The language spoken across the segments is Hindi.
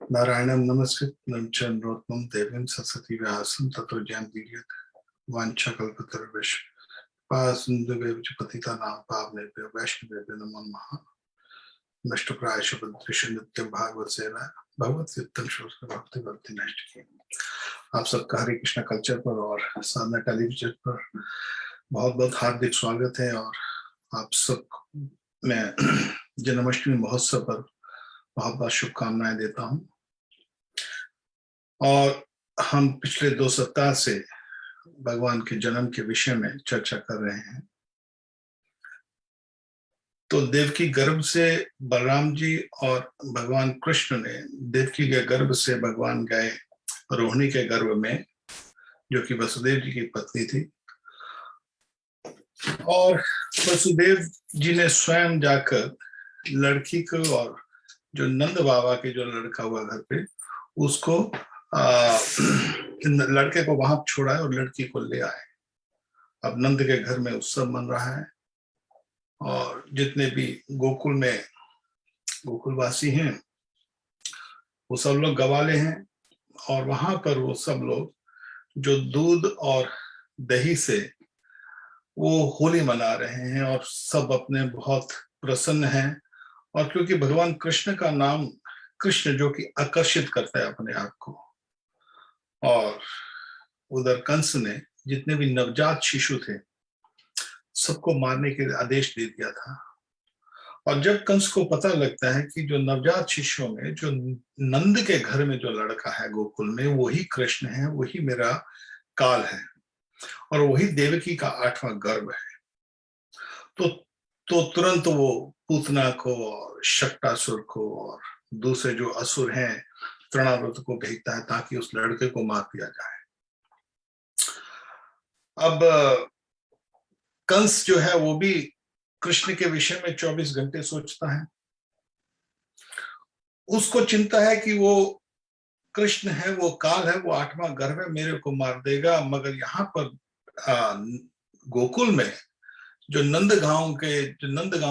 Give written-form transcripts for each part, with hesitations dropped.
नारायणं नमस्कृत्य नरं चैव नरोत्तमं देवीं सरस्वतीं व्यासं ततो जयमुदीरयेत् वाञ्छाकल्पतरुभ्यश्च कृपासिन्धुभ्यश्च च पतितानां पावनेभ्यो वैष्णवेभ्यो नमो नमः। नष्टप्रायेषु भद्रेषु नित्यं भागवत सेवा भगवद्गीता श्रोत्र भक्ति भक्ति नष्ट की। आप सबका हरे कृष्णा कल्चर पर और साधना टेलीविजन पर बहुत बहुत हार्दिक स्वागत है। और आप सब मैं जन्माष्टमी महोत्सव पर बहुत बहुत शुभकामनाएं देता हूं। और हम पिछले 2 सप्ताह से भगवान के जन्म के विषय में चर्चा कर रहे हैं। तो देवकी गर्भ से बलराम जी और भगवान कृष्ण ने देवकी के गर्भ से भगवान गए रोहिणी के गर्भ में, जो कि वसुदेव जी की पत्नी थी। और वसुदेव जी ने स्वयं जाकर लड़की को, और जो नंद बाबा के जो लड़का हुआ घर पे, उसको लड़के को वहां छोड़ा है और लड़की को ले आए। अब नंद के घर में उत्सव मन रहा है और जितने भी गोकुल में गोकुलवासी हैं वो सब लोग गवाले हैं। और वहां पर वो सब लोग जो दूध और दही से वो होली मना रहे हैं और सब अपने बहुत प्रसन्न हैं। और क्योंकि भगवान कृष्ण का नाम कृष्ण, जो कि आकर्षित करता है अपने आप को, और उधर कंस ने जितने भी नवजात शिशु थे सबको मारने के आदेश दे दिया था। और जब कंस को पता लगता है कि जो नवजात शिशुओं में जो नंद के घर में जो लड़का है गोकुल में, वही कृष्ण है, वही मेरा काल है और वही देवकी का 8वां गर्भ है, तो तुरंत वो पूतना को और शक्टासुर को और दूसरे जो असुर हैं तृणाव्रत को भेजता है ताकि उस लड़के को मार दिया जाए। अब कंस जो है वो भी कृष्ण के विषय में 24 घंटे सोचता है। उसको चिंता है कि वो कृष्ण है, वो काल है, वो 8वां गर्भ है, मेरे को मार देगा। मगर यहाँ पर गोकुल में जो नंदगांव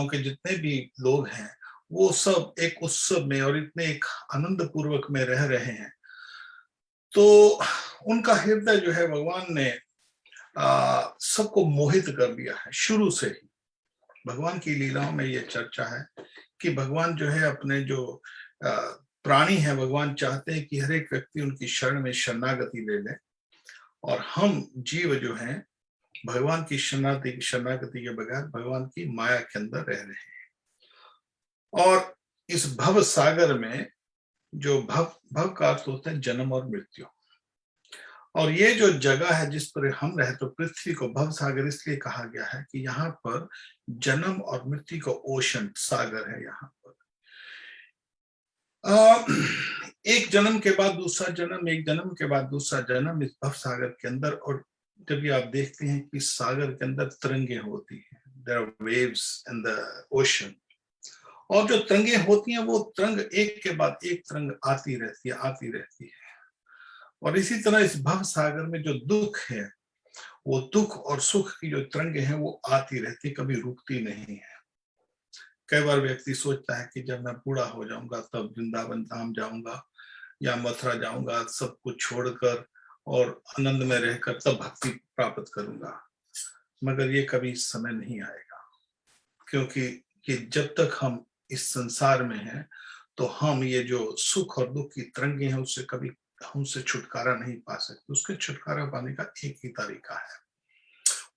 के जितने भी लोग हैं वो सब एक उत्सव में और इतने एक आनंद पूर्वक में रह रहे हैं। तो उनका हृदय जो है भगवान ने सबको मोहित कर दिया है। शुरू से ही भगवान की लीलाओं में ये चर्चा है कि भगवान जो है अपने जो प्राणी है, भगवान चाहते हैं कि हर एक व्यक्ति उनकी शरण में शरणागति ले ले। और हम जीव जो हैं भगवान की शरणागति के बगैर भगवान की माया के अंदर रह रहे हैं। और इस भव सागर में जो भव का अर्थ होता है जन्म और मृत्यु, और ये जो जगह है जिस पर हम रहे, तो पृथ्वी को भव सागर इसलिए कहा गया है कि यहाँ पर जन्म और मृत्यु का ओशन सागर है। यहाँ पर एक जन्म के बाद दूसरा जन्म, एक जन्म के बाद दूसरा जन्म इस भव सागर के अंदर। और जब भी आप देखते हैं कि सागर के अंदर तरंगे होती हैं, there are waves in the ocean, और जो तरंगे होती हैं वो तरंग एक के बाद एक तरंग आती रहती है। और इसी तरह इस भव सागर में जो दुख है, वो दुख और सुख की जो तरंगे हैं वो आती रहती, कभी रुकती नहीं है। कई बार व्यक्ति सोचता है कि जब मैं बूढ़ा हो जाऊंगा तब वृंदावन धाम जाऊंगा या मथुरा जाऊंगा, सब कुछ छोड़कर और आनंद में रहकर तब भक्ति प्राप्त करूंगा। मगर ये कभी समय नहीं आएगा, क्योंकि कि जब तक हम इस संसार में हैं तो हम ये जो सुख और दुख की तरंगे हैं उससे कभी हमसे छुटकारा नहीं पा सकते। उसके छुटकारा पाने का एक ही तरीका है,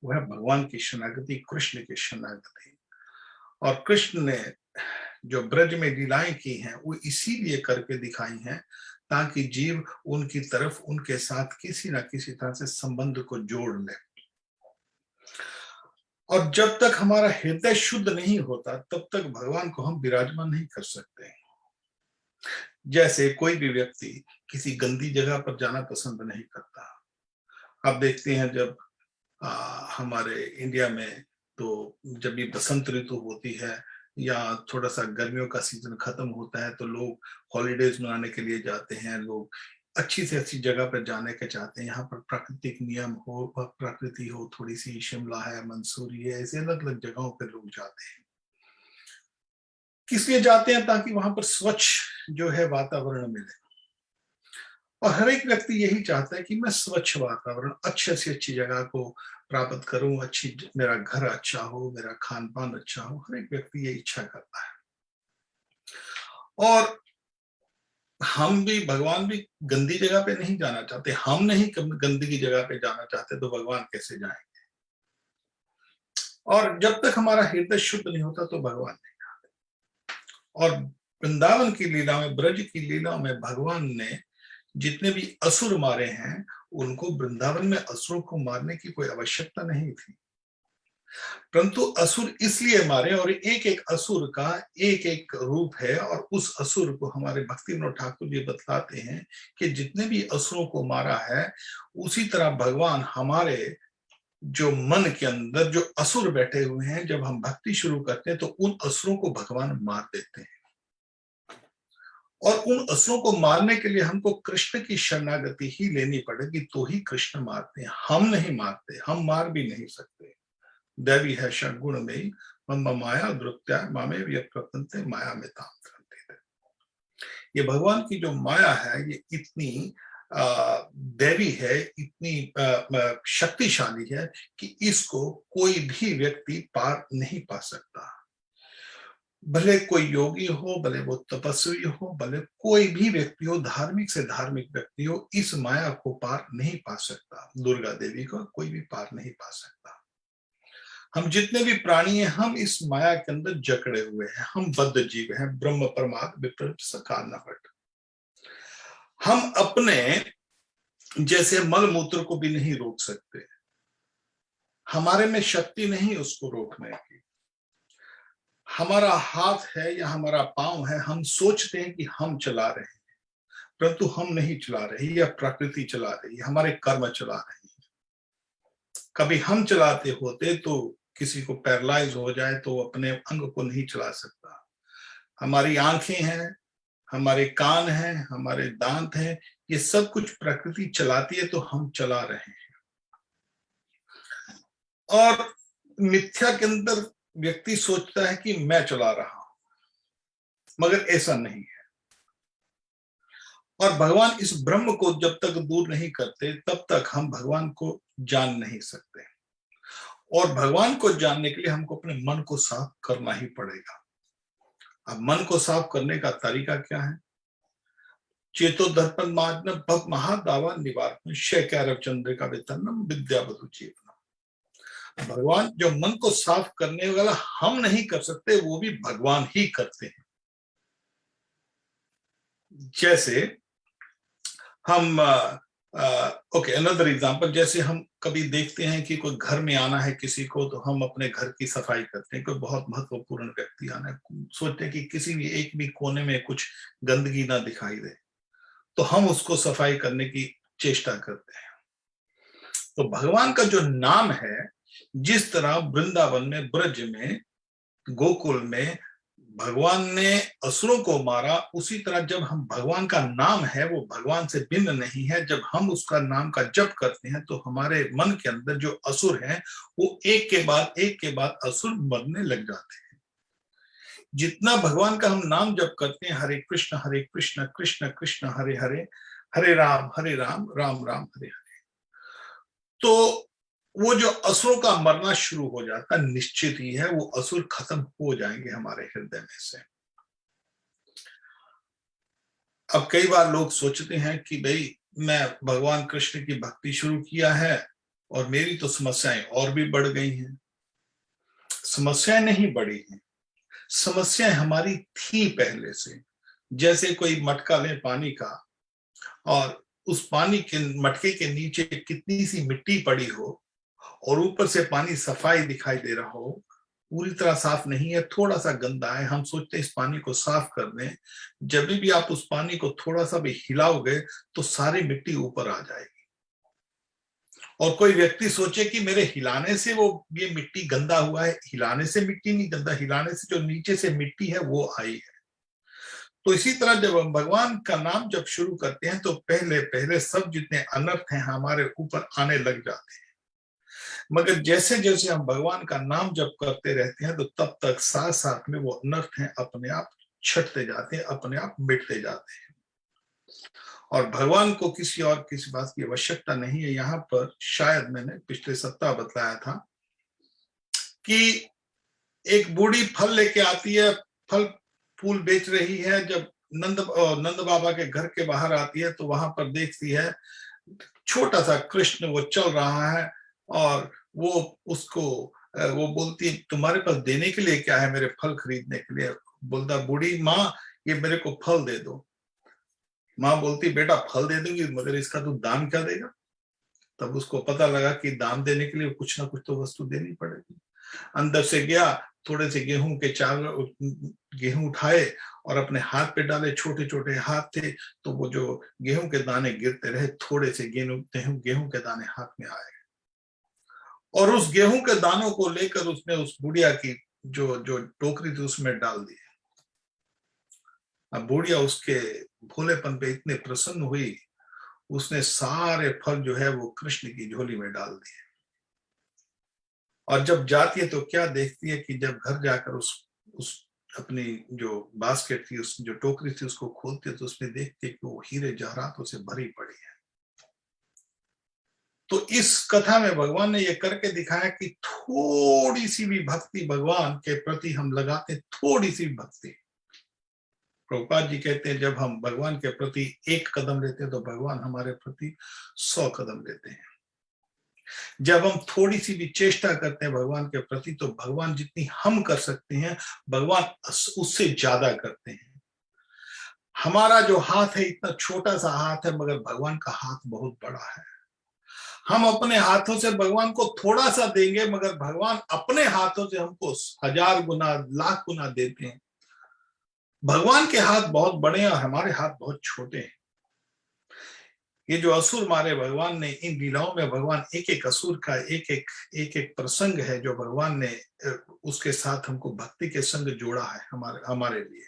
वो है भगवान की शरणागति, कृष्ण की शरणागति। और कृष्ण ने जो ब्रज में लीलाएं की हैं वो इसीलिए करके दिखाई हैं ताकि जीव उनकी तरफ, उनके साथ किसी ना किसी तरह से संबंध को जोड़ ले। और जब तक हमारा हृदय शुद्ध नहीं होता तब तक भगवान को हम विराजमान नहीं कर सकते। जैसे कोई भी व्यक्ति किसी गंदी जगह पर जाना पसंद नहीं करता। आप देखते हैं जब हमारे इंडिया में तो जब भी बसंत ऋतु होती है या थोड़ा सा गर्मियों का सीजन खत्म होता है तो लोग हॉलीडेज मनाने के लिए जाते हैं। लोग अच्छी से अच्छी जगह पर जाने के चाहते हैं, यहाँ पर प्राकृतिक नियम हो, प्रकृति हो, थोड़ी सी शिमला है, मंसूरी है, ऐसे अलग अलग जगहों पर लोग जाते हैं। किस लिए जाते हैं? ताकि वहां पर स्वच्छ जो है वातावरण मिले। और हर एक व्यक्ति यही चाहता है कि मैं स्वच्छ वातावरण, अच्छे से अच्छी जगह को प्राप्त करूं, मेरा घर अच्छा हो, मेरा खान पान अच्छा हो। हर एक व्यक्ति ये इच्छा करता है। और हम भी, भगवान भी गंदी जगह पे नहीं जाना चाहते। हम नहीं गंदगी जगह पे जाना चाहते तो भगवान कैसे जाएंगे? और जब तक हमारा हृदय शुद्ध नहीं होता तो भगवान नहीं आते। और वृंदावन की लीला में, ब्रज की लीला में भगवान ने जितने भी असुर मारे हैं, उनको वृंदावन में असुरों को मारने की कोई आवश्यकता नहीं थी, परंतु असुर इसलिए मारे। और एक एक असुर का एक एक रूप है, और उस असुर को हमारे भक्ति विनोद ठाकुर जी बतलाते हैं कि जितने भी असुरों को मारा है, उसी तरह भगवान हमारे जो मन के अंदर जो असुर बैठे हुए हैं, जब हम भक्ति शुरू करते हैं तो उन असुरों को भगवान मार देते हैं। और उन असुरों को मारने के लिए हमको कृष्ण की शरणागति ही लेनी पड़ेगी, तो ही कृष्ण मारते हैं। हम नहीं मारते, हम मार भी नहीं सकते। दैवी है षड्गुण में मम माया द्रुत्या मामे व्यप्रतंते माया में ताम। ये भगवान की जो माया है, ये इतनी दैवी है, इतनी शक्तिशाली है कि इसको कोई भी व्यक्ति पार नहीं पा सकता। भले कोई योगी हो, भले वो तपस्वी हो, भले कोई भी व्यक्ति हो, धार्मिक से धार्मिक व्यक्ति हो, इस माया को पार नहीं पा सकता। दुर्गा देवी को कोई भी पार नहीं पा सकता। हम जितने भी प्राणी हैं, हम इस माया के अंदर जकड़े हुए हैं। हम बद्ध जीव हैं, ब्रह्म परमात्म विप्रलंभ सकाल न हट। हम अपने जैसे मल मूत्र को भी नहीं रोक सकते, हमारे में शक्ति नहीं उसको रोकने की। हमारा हाथ है या हमारा पांव है, हम सोचते हैं कि हम चला रहे हैं, परंतु हम नहीं चला रहे, या प्रकृति चला रही है, हमारे कर्म चला रहे हैं। कभी हम चलाते होते तो किसी को पैरालाइज हो जाए तो अपने अंग को नहीं चला सकता। हमारी आंखें हैं, हमारे कान हैं, हमारे दांत हैं, ये सब कुछ प्रकृति चलाती है, तो हम चला रहे हैं। और मिथ्या के अंदर व्यक्ति सोचता है कि मैं चला रहा हूं, मगर ऐसा नहीं है। और भगवान इस ब्रह्म को जब तक दूर नहीं करते, तब तक हम भगवान को जान नहीं सकते। और भगवान को जानने के लिए हमको अपने मन को साफ करना ही पड़ेगा। अब मन को साफ करने का तरीका क्या है? चेतो दर्पण मार्जन भव महादावा निवारण शैक्यारव चंद्र का वेतनम विद्या बधु जीवनम। भगवान जो मन को साफ करने वाला हम नहीं कर सकते, वो भी भगवान ही करते हैं। जैसे हम ओके, अनदर एग्जांपल, जैसे हम कभी देखते हैं कि कोई घर में आना है किसी को, तो हम अपने घर की सफाई करते हैं। कोई बहुत महत्वपूर्ण व्यक्ति आना है, सोचते हैं कि किसी भी एक भी कोने में कुछ गंदगी ना दिखाई दे, तो हम उसको सफाई करने की चेष्टा करते हैं। तो भगवान का जो नाम है, जिस तरह वृंदावन में, ब्रज में, गोकुल में भगवान ने असुरों को मारा, उसी तरह जब हम, भगवान का नाम है वो भगवान से भिन्न नहीं है। जब हम उसका नाम का जप करते हैं तो हमारे मन के अंदर जो असुर हैं, वो एक के बाद असुर मरने लग जाते हैं। जितना भगवान का हम नाम जप करते हैं, हरे कृष्ण कृष्ण कृष्ण हरे हरे, हरे राम राम राम हरे हरे, तो वो जो असुरों का मरना शुरू हो जाता, निश्चित ही है वो असुर खत्म हो जाएंगे हमारे हृदय में से। अब कई बार लोग सोचते हैं कि भाई मैं भगवान कृष्ण की भक्ति शुरू किया है और मेरी तो समस्याएं और भी बढ़ गई हैं। समस्याएं नहीं बढ़ी हैं, समस्याएं हमारी थी पहले से। जैसे कोई मटका ले पानी का, और उस पानी के मटके के नीचे कितनी सी मिट्टी पड़ी हो, और ऊपर से पानी सफाई दिखाई दे रहा हो, पूरी तरह साफ नहीं है, थोड़ा सा गंदा है, हम सोचते हैं इस पानी को साफ कर दें। जब भी आप उस पानी को थोड़ा सा भी हिलाओगे तो सारी मिट्टी ऊपर आ जाएगी। और कोई व्यक्ति सोचे कि मेरे हिलाने से वो ये मिट्टी गंदा हुआ है, हिलाने से मिट्टी नहीं गंदा, हिलाने से जो नीचे से मिट्टी है वो आई है। तो इसी तरह जब हम भगवान का नाम जब शुरू करते हैं, तो पहले पहले सब जितने अनर्थ हैं हमारे ऊपर आने लग जाते हैं। मगर जैसे जैसे हम भगवान का नाम जप करते रहते हैं, तो तब तक साथ साथ में वो अनर्थ हैं अपने आप छटते जाते हैं, अपने आप मिटते जाते हैं। और भगवान को किसी बात की आवश्यकता नहीं है। यहाँ पर शायद मैंने पिछले सप्ताह बतलाया था कि एक बूढ़ी फल लेके आती है, फल फूल बेच रही है। जब नंद बाबा के घर के बाहर आती है तो वहां पर देखती है छोटा सा कृष्ण वो चल रहा है, और वो उसको वो बोलती है तुम्हारे पास देने के लिए क्या है मेरे फल खरीदने के लिए? बोलता बूढ़ी माँ ये मेरे को फल दे दो। माँ बोलती बेटा फल दे दूंगी मगर इसका तू दाम क्या देगा? तब उसको पता लगा कि दाम देने के लिए कुछ ना कुछ तो वस्तु देनी पड़ेगी। अंदर से गया, थोड़े से गेहूं उठाए और अपने हाथ पे डाले, छोटे छोटे हाथ थे तो वो जो गेहूं के दाने गिरते रहे, थोड़े से गेहूं के दाने हाथ में आए, और उस गेहूं के दानों को लेकर उसने उस बुढ़िया की जो जो टोकरी थी उसमें डाल दी। अब बुढ़िया उसके भोलेपन पे इतने प्रसन्न हुई, उसने सारे फल जो है वो कृष्ण की झोली में डाल दिए। और जब जाती है तो क्या देखती है कि जब घर जाकर उस अपनी जो बास्केट थी, उस जो टोकरी थी उसको खोलती है तो उसमें देखती है कि वो हीरे जवाहरातों से भरी पड़ी है। तो इस कथा में भगवान ने ये करके दिखाया कि थोड़ी सी भी भक्ति भगवान के प्रति हम लगाते, थोड़ी सी भक्ति, प्रभुपाद जी कहते हैं जब हम भगवान के प्रति एक कदम लेते हैं तो भगवान हमारे प्रति 100 कदम लेते हैं। जब हम थोड़ी सी भी चेष्टा करते हैं भगवान के प्रति तो भगवान जितनी हम कर सकते हैं भगवान उससे ज्यादा करते हैं। हमारा जो हाथ है इतना छोटा सा हाथ है मगर भगवान का हाथ बहुत बड़ा है। हम अपने हाथों से भगवान को थोड़ा सा देंगे मगर भगवान अपने हाथों से हमको 1000 गुना, लाख गुना देते हैं। भगवान के हाथ बहुत बड़े हैं और हमारे हाथ बहुत छोटे हैं। ये जो असुर मारे भगवान ने, इन लीलाओं में भगवान एक एक असुर का एक एक प्रसंग है जो भगवान ने उसके साथ हमको भक्ति के संग जोड़ा है हमारे लिए।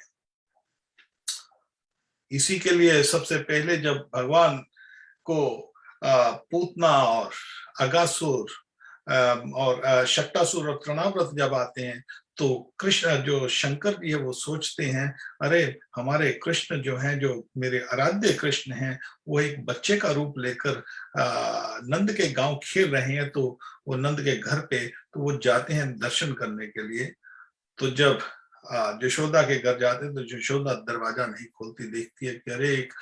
इसी के लिए सबसे पहले जब भगवान को पूतना और अगासुर और शक्टासुर और तृणाव्रत जब आते हैं तो कृष्ण जो शंकर जी है वो सोचते हैं अरे हमारे कृष्ण जो हैं, जो मेरे आराध्य कृष्ण हैं, वो एक बच्चे का रूप लेकर नंद के गांव खेल रहे हैं। तो वो नंद के घर पे तो वो जाते हैं दर्शन करने के लिए। तो जब यशोदा के घर जाते तो यशोदा दरवाजा नहीं खोलती, देखती है कि अरे एक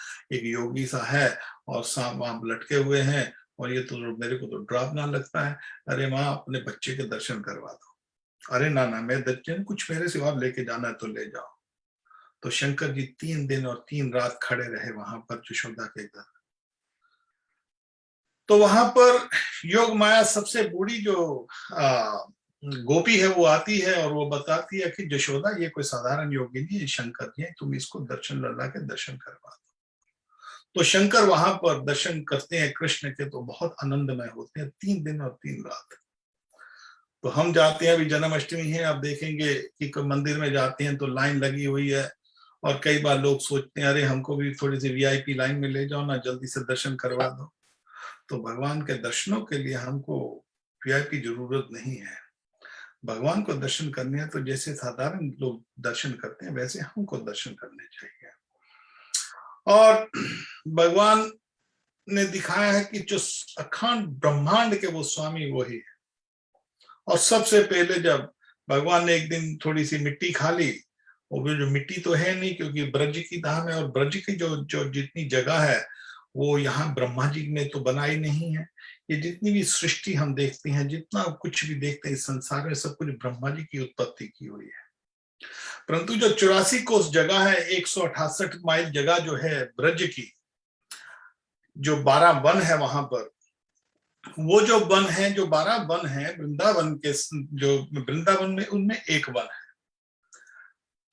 योगी सा है और सांप वाप लटके हुए हैं और ये तो मेरे को तो डरावना लगता है। अरे माँ अपने बच्चे के दर्शन करवा दो। अरे ना ना मैं दर्शन कुछ मेरे से और लेके जाना है तो ले जाओ। तो शंकर जी 3 दिन और 3 रात खड़े रहे वहां पर यशोदा के घर। तो वहां पर योग माया सबसे बूढ़ी जो गोपी है वो आती है और वो बताती है कि यशोदा ये कोई साधारण योगी नहीं है, शंकर जी है, तुम इसको दर्शन लगा के दर्शन करवा दो। तो शंकर वहां पर दर्शन करते हैं कृष्ण के तो बहुत आनंदमय होते हैं 3 दिन और 3 रात। तो हम जाते हैं, अभी जन्माष्टमी है, आप देखेंगे कि मंदिर में जाते हैं तो लाइन लगी हुई है और कई बार लोग सोचते हैं अरे हमको भी थोड़ी सी वीआईपी लाइन में ले जाओ ना, जल्दी से दर्शन करवा दो। तो भगवान के दर्शनों के लिए हमको वीआईपी जरूरत नहीं है। भगवान को दर्शन करने हैं तो जैसे साधारण लोग दर्शन करते हैं वैसे हमको दर्शन करने चाहिए। और भगवान ने दिखाया है कि जो अखंड ब्रह्मांड के वो स्वामी वही है। और सबसे पहले जब भगवान ने एक दिन थोड़ी सी मिट्टी खा ली, वो जो मिट्टी तो है नहीं क्योंकि ब्रज की धाम है और ब्रज की जो जितनी जगह है वो यहाँ ब्रह्मा जी ने तो बनाई नहीं है। ये जितनी भी सृष्टि हम देखते हैं, जितना कुछ भी देखते हैं इस संसार में, सब कुछ ब्रह्मा जी की उत्पत्ति की हुई है। परंतु जो 84 कोस जगह है, 168 माइल जगह जो है ब्रज की, जो 12 वन है वहां पर, वो जो वन है, जो 12 वन है वृंदावन के, जो वृंदावन में उनमें एक वन है।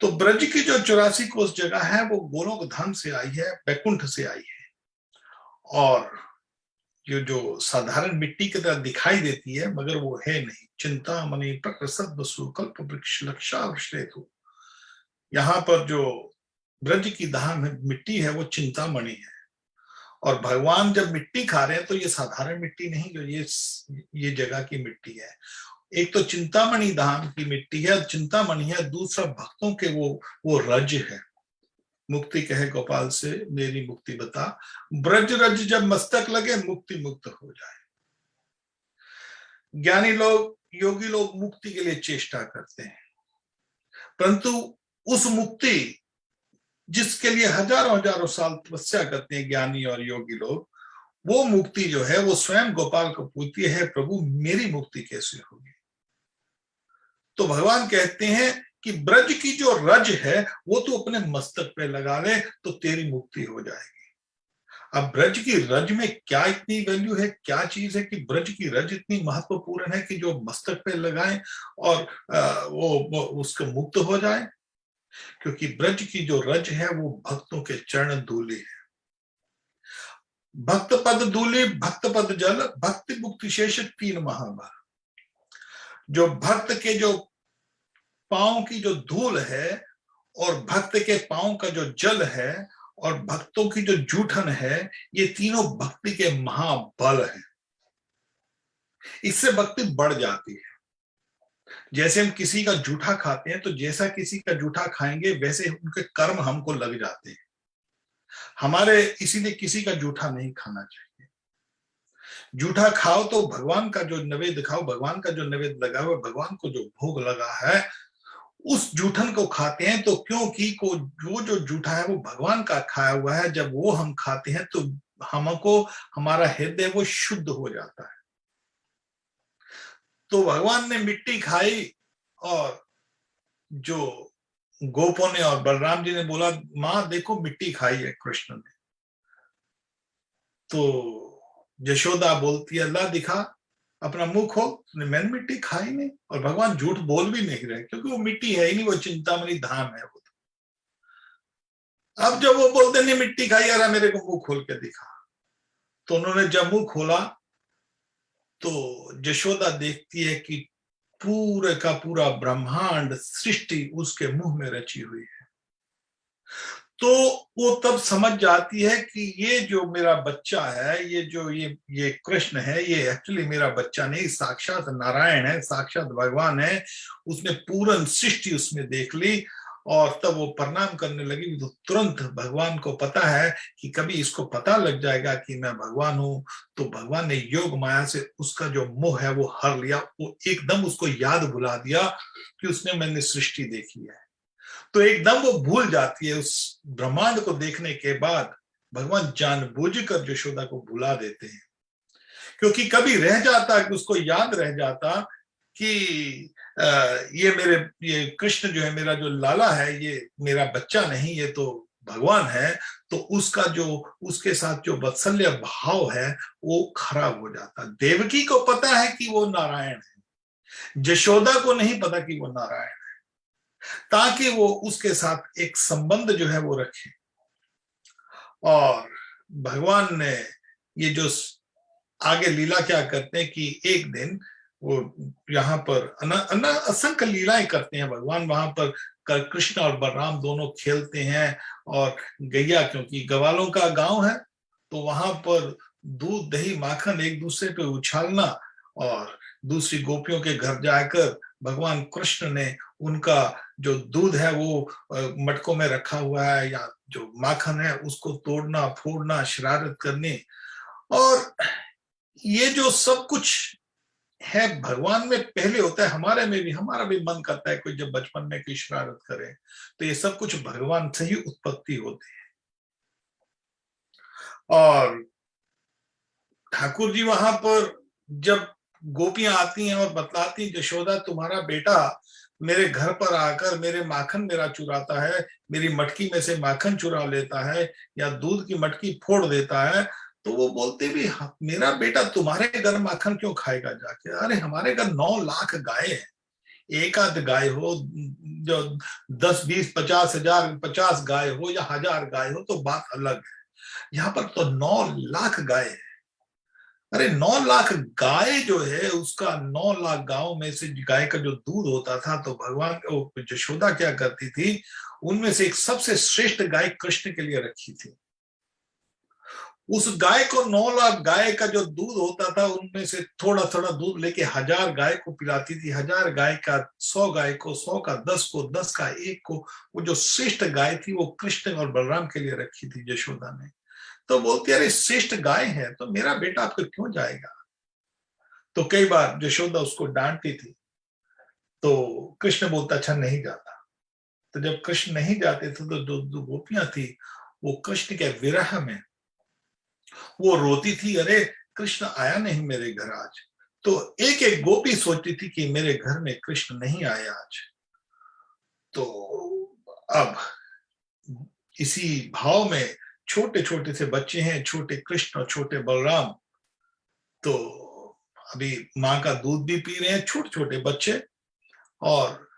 तो ब्रज की जो 84 कोस जगह है वो गोलोक धाम से आई है, बैकुंठ से आई है। और ये जो साधारण मिट्टी की तरह दिखाई देती है मगर वो है नहीं। चिंतामणि प्रकृत वसु कल्प वृक्ष लक्षा वृक्षेतु। यहाँ पर जो ब्रज की धाम है, मिट्टी है, वो चिंतामणि है। और भगवान जब मिट्टी खा रहे हैं तो ये साधारण मिट्टी नहीं, जो ये जगह की मिट्टी है। एक तो चिंतामणि धाम की मिट्टी है, चिंतामणि है, दूसरा भक्तों के वो रज है। मुक्ति कहे गोपाल से मेरी मुक्ति बता, ब्रज रज जब मस्तक लगे मुक्ति मुक्त हो जाए। ज्ञानी लोग, योगी लोग मुक्ति के लिए चेष्टा करते हैं, परंतु उस मुक्ति जिसके लिए हजारों हजारों साल तपस्या करते हैं ज्ञानी और योगी लोग, वो मुक्ति जो है वो स्वयं गोपाल को पूछती है, प्रभु मेरी मुक्ति कैसे होगी? तो भगवान कहते हैं कि ब्रज की जो रज है वो तू अपने मस्तक पे लगा ले तो तेरी मुक्ति हो जाएगी। अब ब्रज की रज में क्या इतनी वैल्यू है, क्या चीज है कि ब्रज की रज इतनी महत्वपूर्ण है कि जो मस्तक पे लगाएं और वो उसको मुक्त हो जाए? क्योंकि ब्रज की जो रज है वो भक्तों के चरण धूलि है। भक्त पद धूलि, भक्त पद जल, भक्ति मुक्ति शेष तीन महाभार। जो भक्त के जो पांव की जो धूल है और भक्त के पांव का जो जल है और भक्तों की जो जूठन है, ये तीनों भक्ति के महाबल हैं। इससे भक्ति बढ़ जाती है। जैसे हम किसी का जूठा खाते हैं तो जैसा किसी का जूठा खाएंगे वैसे उनके कर्म हमको लग जाते हैं हमारे, इसीलिए किसी का जूठा नहीं खाना चाहिए। जूठा खाओ तो भगवान का जो नैवेद्य खाओ, भगवान का जो नैवेद्य लगा हुआ, भगवान को जो भोग लगा है उस जूठन को खाते हैं। तो क्योंकि को वो जो जूठा है वो भगवान का खाया हुआ है, जब वो हम खाते हैं तो हमको हमारा हृदय वो शुद्ध हो जाता है। तो भगवान ने मिट्टी खाई और जो गोपों ने और बलराम जी ने बोला, मां देखो मिट्टी खाई है कृष्ण ने। तो यशोदा बोलती है, अल्लाह दिखा, अपना मुंह खोल। मैंने मिट्टी खाई नहीं। और भगवान झूठ बोल भी नहीं रहे क्योंकि वो मिट्टी है ही नहीं, वो चिंतामणि धाम है वो। अब जब वो बोलते नहीं मिट्टी खाई, यार मेरे को मुंह खोल के दिखा, तो उन्होंने जब मुंह खोला तो यशोदा देखती है कि पूरे का पूरा ब्रह्मांड सृष्टि उसके मुंह में रची हुई है। तो वो तब समझ जाती है कि ये जो मेरा बच्चा है, ये जो ये कृष्ण है, ये एक्चुअली मेरा बच्चा नहीं, साक्षात नारायण है, साक्षात भगवान है। उसने पूर्ण सृष्टि उसमें देख ली और तब वो प्रणाम करने लगी। तो तुरंत भगवान को पता है कि कभी इसको पता लग जाएगा कि मैं भगवान हूं, तो भगवान ने योग माया से उसका जो मोह है वो हर लिया। वो एकदम उसको याद भुला दिया कि उसने मैंने सृष्टि देखी है। तो एकदम वो भूल जाती है। उस ब्रह्मांड को देखने के बाद भगवान जानबूझकर यशोदा को भुला देते हैं, क्योंकि कभी रह जाता कि उसको याद रह जाता कि ये कृष्ण जो है, मेरा जो लाला है, ये मेरा बच्चा नहीं, ये तो भगवान है। तो उसका जो उसके साथ जो वात्सल्य भाव है वो खराब हो जाता। देवकी को पता है कि वो नारायण है, यशोदा को नहीं पता कि वो नारायण है, ताकि वो उसके साथ एक संबंध जो है वो रखे। और भगवान ने ये जो आगे लीला क्या करते हैं कि एक दिन वो यहाँ पर असंख्य लीलाएं करते हैं भगवान। वहां पर कृष्ण और बलराम दोनों खेलते हैं और गैया, क्योंकि गवालों का गांव है, तो वहां पर दूध दही माखन एक दूसरे पे उछालना और दूसरी गोपियों के घर जाकर भगवान कृष्ण ने उनका जो दूध है वो मटकों में रखा हुआ है या जो माखन है उसको तोड़ना फोड़ना, शरारत करनी। और ये जो सब कुछ है भगवान में पहले होता है, हमारे में भी, हमारा भी मन करता है कोई जब बचपन में कोई शरारत करे, तो ये सब कुछ भगवान से ही उत्पत्ति होती है। और ठाकुर जी वहां पर जब गोपियां आती हैं और बतलाती हैं, यशोदा तुम्हारा बेटा मेरे घर पर आकर मेरे माखन मेरा चुराता है, मेरी मटकी में से माखन चुरा लेता है या दूध की मटकी फोड़ देता है। तो वो बोलते भी, मेरा बेटा तुम्हारे घर माखन क्यों खाएगा जाके? अरे हमारे घर 9 लाख गाय है, एक आध गाय हो, जो 10 20 50 हजार 50 गाय हो या 1000 गाय हो तो बात अलग है। यहाँ पर तो 9 लाख गाय है। अरे 9 लाख गाय जो है, उसका 9 लाख गांव में से गाय का जो दूध होता था, तो भगवान को यशोदा क्या करती थी, उनमें से एक सबसे श्रेष्ठ गाय कृष्ण के लिए रखी थी। उस गाय को 9 लाख गाय का जो दूध होता था उनमें से थोड़ा थोड़ा दूध लेके 1000 गाय को पिलाती थी। 1000 गाय का 100 गाय को, 100 का 10 को, 10 का 1 को। वो जो श्रेष्ठ गाय थी वो कृष्ण और बलराम के लिए रखी थी यशोदा ने। तो बोलती अरे श्रेष्ठ गाय है तो मेरा बेटा आपको क्यों जाएगा। तो कई बार यशोदा उसको डांटती थी तो कृष्ण बोलता अच्छा नहीं जाता। तो जब कृष्ण नहीं जाते थे तो जो गोपियां थी वो कृष्ण के विरह में वो रोती थी, अरे कृष्ण आया नहीं मेरे घर आज। तो एक एक गोपी सोचती थी कि मेरे घर में कृष्ण नहीं आए आज। तो अब इसी भाव में छोटे छोटे से बच्चे हैं, छोटे कृष्ण और छोटे बलराम, तो अभी माँ का दूध भी पी रहे हैं छोटे छोटे बच्चे। और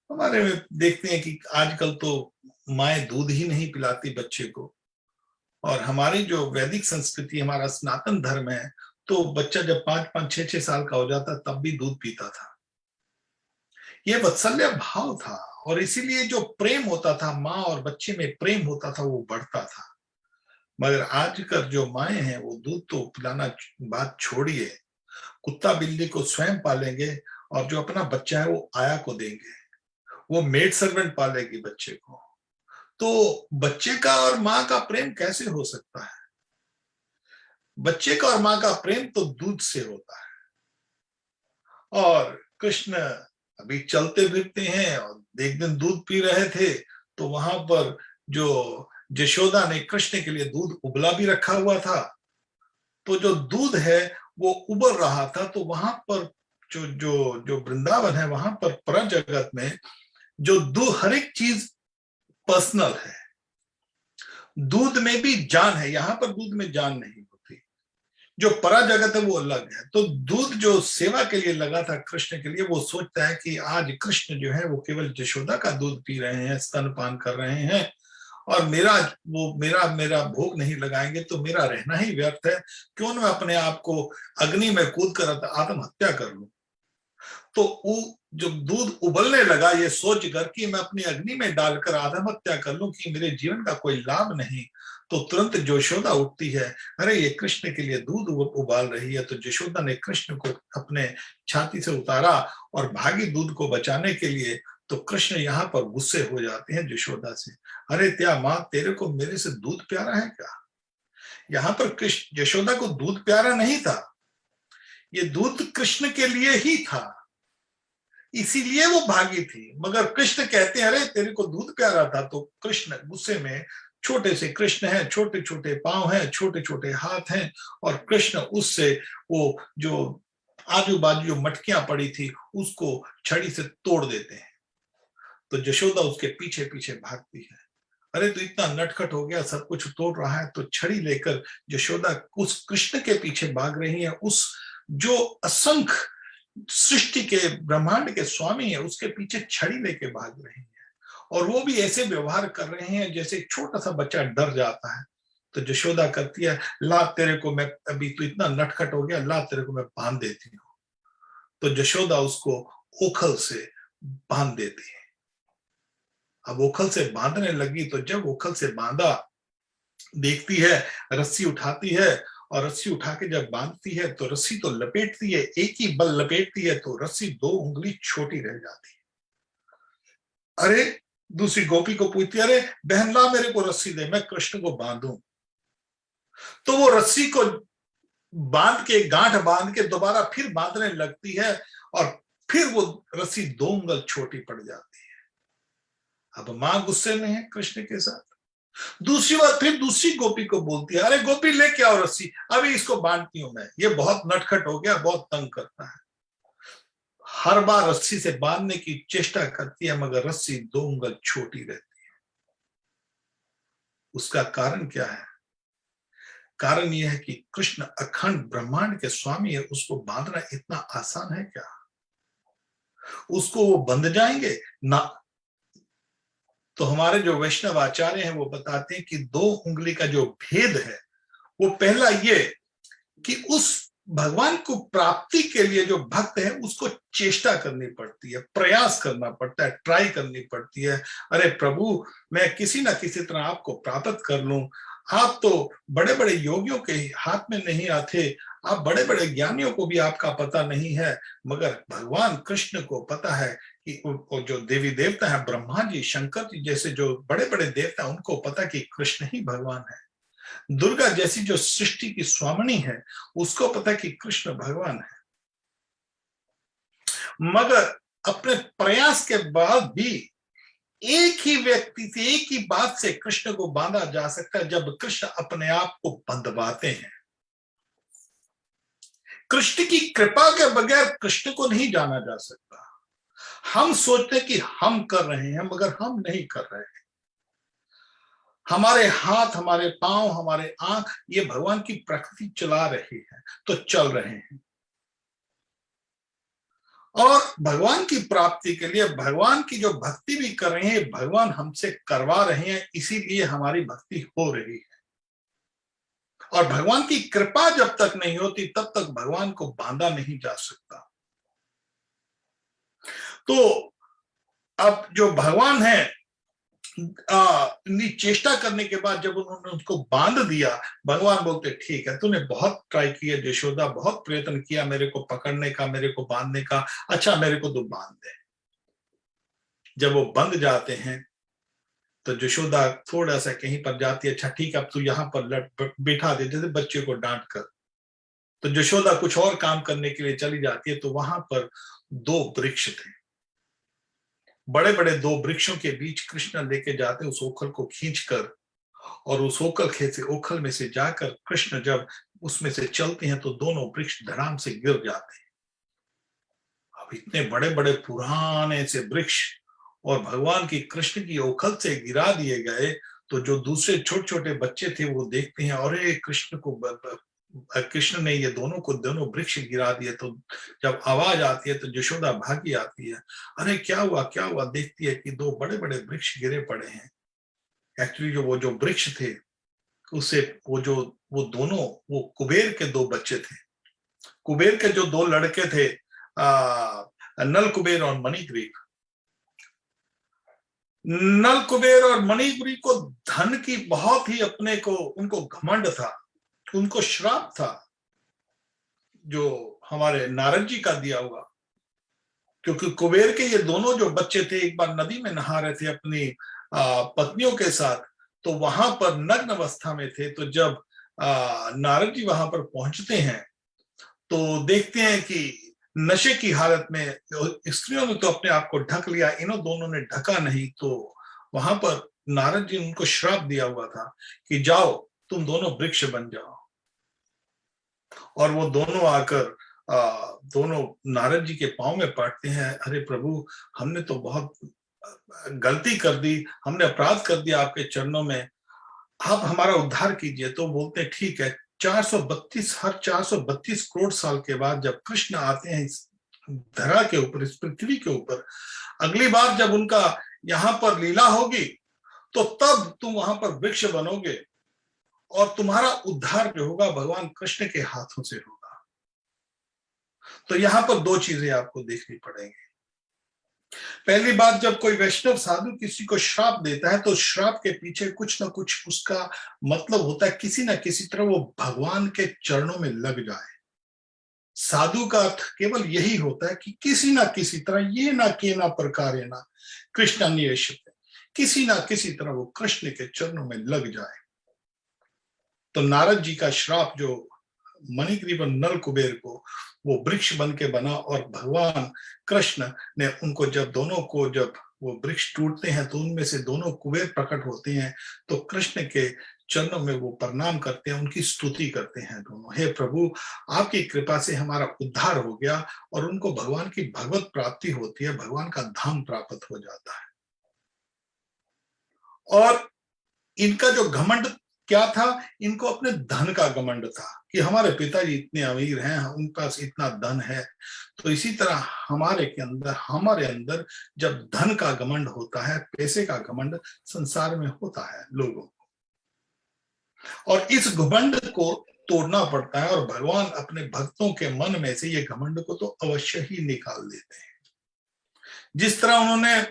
हमारे में देखते हैं कि आजकल तो माएं दूध ही नहीं पिलाती बच्चे को। और हमारी जो वैदिक संस्कृति, हमारा सनातन धर्म है, तो बच्चा जब 5-5, 6-6 साल का हो जाता तब भी दूध पीता था। ये वात्सल्य भाव था और इसीलिए जो प्रेम होता था माँ और बच्चे में प्रेम होता था वो बढ़ता था। मगर आजकल जो माएं हैं वो दूध तो पिलाना बात छोड़िए, कुत्ता बिल्ली को स्वयं पालेंगे और जो अपना बच्चा है वो आया को देंगे, वो मेड सर्वेंट पालेगी बच्चे को। तो बच्चे का और माँ का प्रेम कैसे हो सकता है। बच्चे का और माँ का प्रेम तो दूध से होता है। और कृष्ण अभी चलते फिरते हैं और एक दिन दूध पी रहे थे तो वहां पर जो यशोदा ने कृष्ण के लिए दूध उबला भी रखा हुआ था। तो जो दूध है वो उबल रहा था। तो वहां पर जो जो जो वृंदावन है वहां पर पर जगत में जो दूध, हर एक चीज पर्सनल है। दूध में भी जान है, यहाँ पर दूध में जान नहीं होती। जो परा जगत है वो अलग है। तो दूध जो सेवा के लिए लगा था कृष्ण के लिए, वो सोचता है कि आज कृष्ण जो है वो केवल यशोदा का दूध पी रहे हैं, स्तनपान कर रहे हैं और मेरा भोग नहीं लगाएंगे तो मेरा रहना ही व्यर्थ है। क्यों ना मैं अपने आप को अग्नि में कूद कर आत्महत्या कर लूं। तो वो जो दूध उबलने लगा ये सोचकर कि मैं अपनी अग्नि में डालकर आत्महत्या कर लूं कि मेरे जीवन का कोई लाभ नहीं, तो तुरंत यशोदा उठती है, अरे ये कृष्ण के लिए दूध उबाल रही है। तो यशोदा ने कृष्ण को अपने छाती से उतारा और भागी दूध को बचाने के लिए। तो कृष्ण यहाँ पर गुस्से हो जाते हैं यशोदा से, अरे क्या माँ तेरे को मेरे से दूध प्यारा है क्या। यहाँ पर कृष्ण यशोदा को दूध प्यारा नहीं था, ये दूध कृष्ण के लिए ही था, इसीलिए वो भागी थी। मगर कृष्ण कहते हैं अरे तेरे को दूध प्यारा था। तो कृष्ण गुस्से में, छोटे से कृष्ण हैं, छोटे छोटे पांव हैं, छोटे छोटे हाथ हैं, और कृष्ण उससे वो जो आजू बाजू जो मटकियां पड़ी थी उसको छड़ी से तोड़ देते हैं। तो यशोदा उसके पीछे पीछे भागती है, अरे तो इतना नटखट हो गया, सब कुछ तोड़ रहा है। तो छड़ी लेकर यशोदा उस कृष्ण के पीछे भाग रही है, उस जो असंख्य सृष्टि के ब्रह्मांड के स्वामी है उसके पीछे छड़ी लेके भाग रहे हैं। और वो भी ऐसे व्यवहार कर रहे हैं जैसे एक छोटा सा बच्चा डर जाता है। तो यशोदा करती है, ला तेरे को मैं, अभी तो इतना नटखट हो गया, ला तेरे को मैं बांध देती हूँ। तो यशोदा उसको ओखल से बांध देती है। अब ओखल से बांधने लगी तो जब ओखल से बांधा, देखती है, रस्सी उठाती है और रस्सी उठा के जब बांधती है तो रस्सी तो लपेटती है, एक ही बल लपेटती है तो रस्सी 2 उंगली छोटी रह जाती है। अरे दूसरी गोपी को पूछती है, अरे बहन ला मेरे को रस्सी दे, मैं कृष्ण को बांधूं। तो वो रस्सी को बांध के, गांठ बांध के दोबारा फिर बांधने लगती है और फिर वो रस्सी 2 उंगल छोटी पड़ जाती है। अब मां गुस्से में है कृष्ण के साथ। दूसरी बार फिर दूसरी गोपी को बोलती है, अरे गोपी लेके आओ रस्सी, अभी इसको बांधती हूं मैं, ये बहुत नटखट हो गया, बहुत तंग करता है। हर बार रस्सी से बांधने की चेष्टा करती है मगर रस्सी 2 उंगल छोटी रहती है। उसका कारण क्या है। कारण यह है कि कृष्ण अखंड ब्रह्मांड के स्वामी है, उसको बांधना इतना आसान है क्या। उसको वो बंध जाएंगे ना। तो हमारे जो वैष्णव आचार्य हैं वो बताते हैं कि 2 उंगली का जो भेद है वो पहला ये कि उस भगवान को प्राप्ति के लिए जो भक्त है उसको चेष्टा करनी पड़ती है, प्रयास करना पड़ता है, ट्राई करनी पड़ती है। अरे प्रभु मैं किसी ना किसी तरह आपको प्राप्त कर लूं, आप तो बड़े बड़े योगियों के हाथ में नहीं आते, आप बड़े बड़े ज्ञानियों को भी आपका पता नहीं है, मगर भगवान कृष्ण को पता है कि वो जो देवी देवता है, ब्रह्मा जी, शंकर जी जैसे जो बड़े बड़े देवता, उनको पता कि कृष्ण ही भगवान है। दुर्गा जैसी जो सृष्टि की स्वामिनी है, उसको पता कि कृष्ण भगवान है। मगर अपने प्रयास के बाद भी एक ही व्यक्ति से, एक ही बात से कृष्ण को बांधा जा सकता है, जब कृष्ण अपने आप को बंधवाते हैं। कृष्ण की कृपा के बगैर कृष्ण को नहीं जाना जा सकता। हम सोचते हैं कि हम कर रहे हैं, मगर हम नहीं कर रहे हैं। हमारे हाथ, हमारे पांव, हमारे आंख, ये भगवान की प्रकृति चला रही है, तो चल रहे हैं। और भगवान की प्राप्ति के लिए भगवान की जो भक्ति भी कर रहे हैं, भगवान हमसे करवा रहे हैं, इसीलिए हमारी भक्ति हो रही है। और भगवान की कृपा जब तक नहीं होती, तब तक भगवान को बांधा नहीं जा सकता। तो अब जो भगवान है, चेष्टा करने के बाद जब उन्होंने उसको बांध दिया, भगवान बोलते ठीक है, तूने बहुत ट्राई किया यशोदा, बहुत प्रयत्न किया मेरे को पकड़ने का, मेरे को बांधने का, अच्छा मेरे को तू बांध दे। जब वो बंध जाते हैं तो यशोदा थोड़ा सा कहीं पर जाती है, अच्छा ठीक है अब तू यहाँ पर बैठा दे, जैसे बच्चे को डांट कर। तो यशोदा कुछ और काम करने के लिए चली जाती है, तो वहां पर दो वृक्ष थे, बड़े बड़े दो वृक्षों के बीच कृष्ण लेके जाते उस ओखल को खींचकर, और उस ओखल में से जाकर कृष्ण जब उसमें से चलते हैं तो दोनों वृक्ष धड़ाम से गिर जाते हैं। अब इतने बड़े बड़े पुराने से वृक्ष और भगवान की कृष्ण की ओखल से गिरा दिए गए, तो जो दूसरे छोटे छोटे बच्चे थे वो देखते हैं, अरे कृष्ण ने ये दोनों वृक्ष गिरा दिए। तो जब आवाज आती है तो यशोदा भागी आती है, अरे क्या हुआ क्या हुआ, देखती है कि दो बड़े बड़े वृक्ष गिरे पड़े हैं। एक्चुअली जो वृक्ष थे, उससे वो दोनों, वो कुबेर के दो बच्चे थे। कुबेर के जो दो लड़के थे, नल कुबेर और मणिग्रीव। नल कुबेर और मणिग्रीव को धन की बहुत ही अपने को, उनको घमंड था, उनको श्राप था जो हमारे नारद जी का दिया हुआ। क्योंकि कुबेर के ये दोनों जो बच्चे थे, एक बार नदी में नहा रहे थे अपनी पत्नियों के साथ, तो वहां पर नग्न अवस्था में थे। तो जब नारद जी वहां पर पहुंचते हैं तो देखते हैं कि नशे की हालत में स्त्रियों ने तो अपने आप को ढक लिया, इन्हों दोनों ने ढका नहीं। तो वहां पर नारद जी ने उनको श्राप दिया हुआ था कि जाओ तुम दोनों वृक्ष बन जाओ। और वो दोनों आकर दोनों नारद जी के पांव में पड़ते हैं, अरे प्रभु हमने तो बहुत गलती कर दी, हमने अपराध कर दिया आपके चरणों में, आप हमारा उद्धार कीजिए। तो बोलते हैं ठीक है, 432 करोड़ साल के बाद जब कृष्ण आते हैं इस धरा के ऊपर, इस पृथ्वी के ऊपर, अगली बार जब उनका यहाँ पर लीला होगी, तो तब तुम वहां पर वृक्ष बनोगे और तुम्हारा उद्धार जो होगा भगवान कृष्ण के हाथों से होगा। तो यहाँ पर दो चीजें आपको देखनी पड़ेंगी। पहली बात, जब कोई वैष्णव साधु किसी को श्राप देता है तो श्राप के पीछे कुछ ना कुछ उसका मतलब होता है, किसी ना किसी तरह वो भगवान के चरणों में लग जाए। साधु का अर्थ केवल यही होता है कि किसी ना किसी तरह, ये ना के ना प्रकार ना कृष्ण अन्वेषित, किसी ना किसी तरह वो कृष्ण के चरणों में लग जाए। तो नारद जी का श्राप जो मणिग्रीव नल कुबेर को वो वृक्ष बन के बना, और भगवान कृष्ण ने उनको जब दोनों को, जब वो वृक्ष टूटते हैं तो उनमें से दोनों कुबेर प्रकट होते हैं, तो कृष्ण के चरणों में वो प्रणाम करते हैं, उनकी स्तुति करते हैं दोनों, हे प्रभु आपकी कृपा से हमारा उद्धार हो गया। और उनको भगवान की भगवत प्राप्ति होती है, भगवान का धाम प्राप्त हो जाता है। और इनका जो घमंड क्या था, इनको अपने धन का घमंड था कि हमारे पिताजी इतने अमीर हैं, उनके पास इतना धन है। तो इसी तरह हमारे अंदर जब धन का घमंड होता है, पैसे का घमंड संसार में होता है लोगों को, और इस घमंड को तोड़ना पड़ता है। और भगवान अपने भक्तों के मन में से ये घमंड को तो अवश्य ही निकाल देते हैं। जिस तरह उन्होंने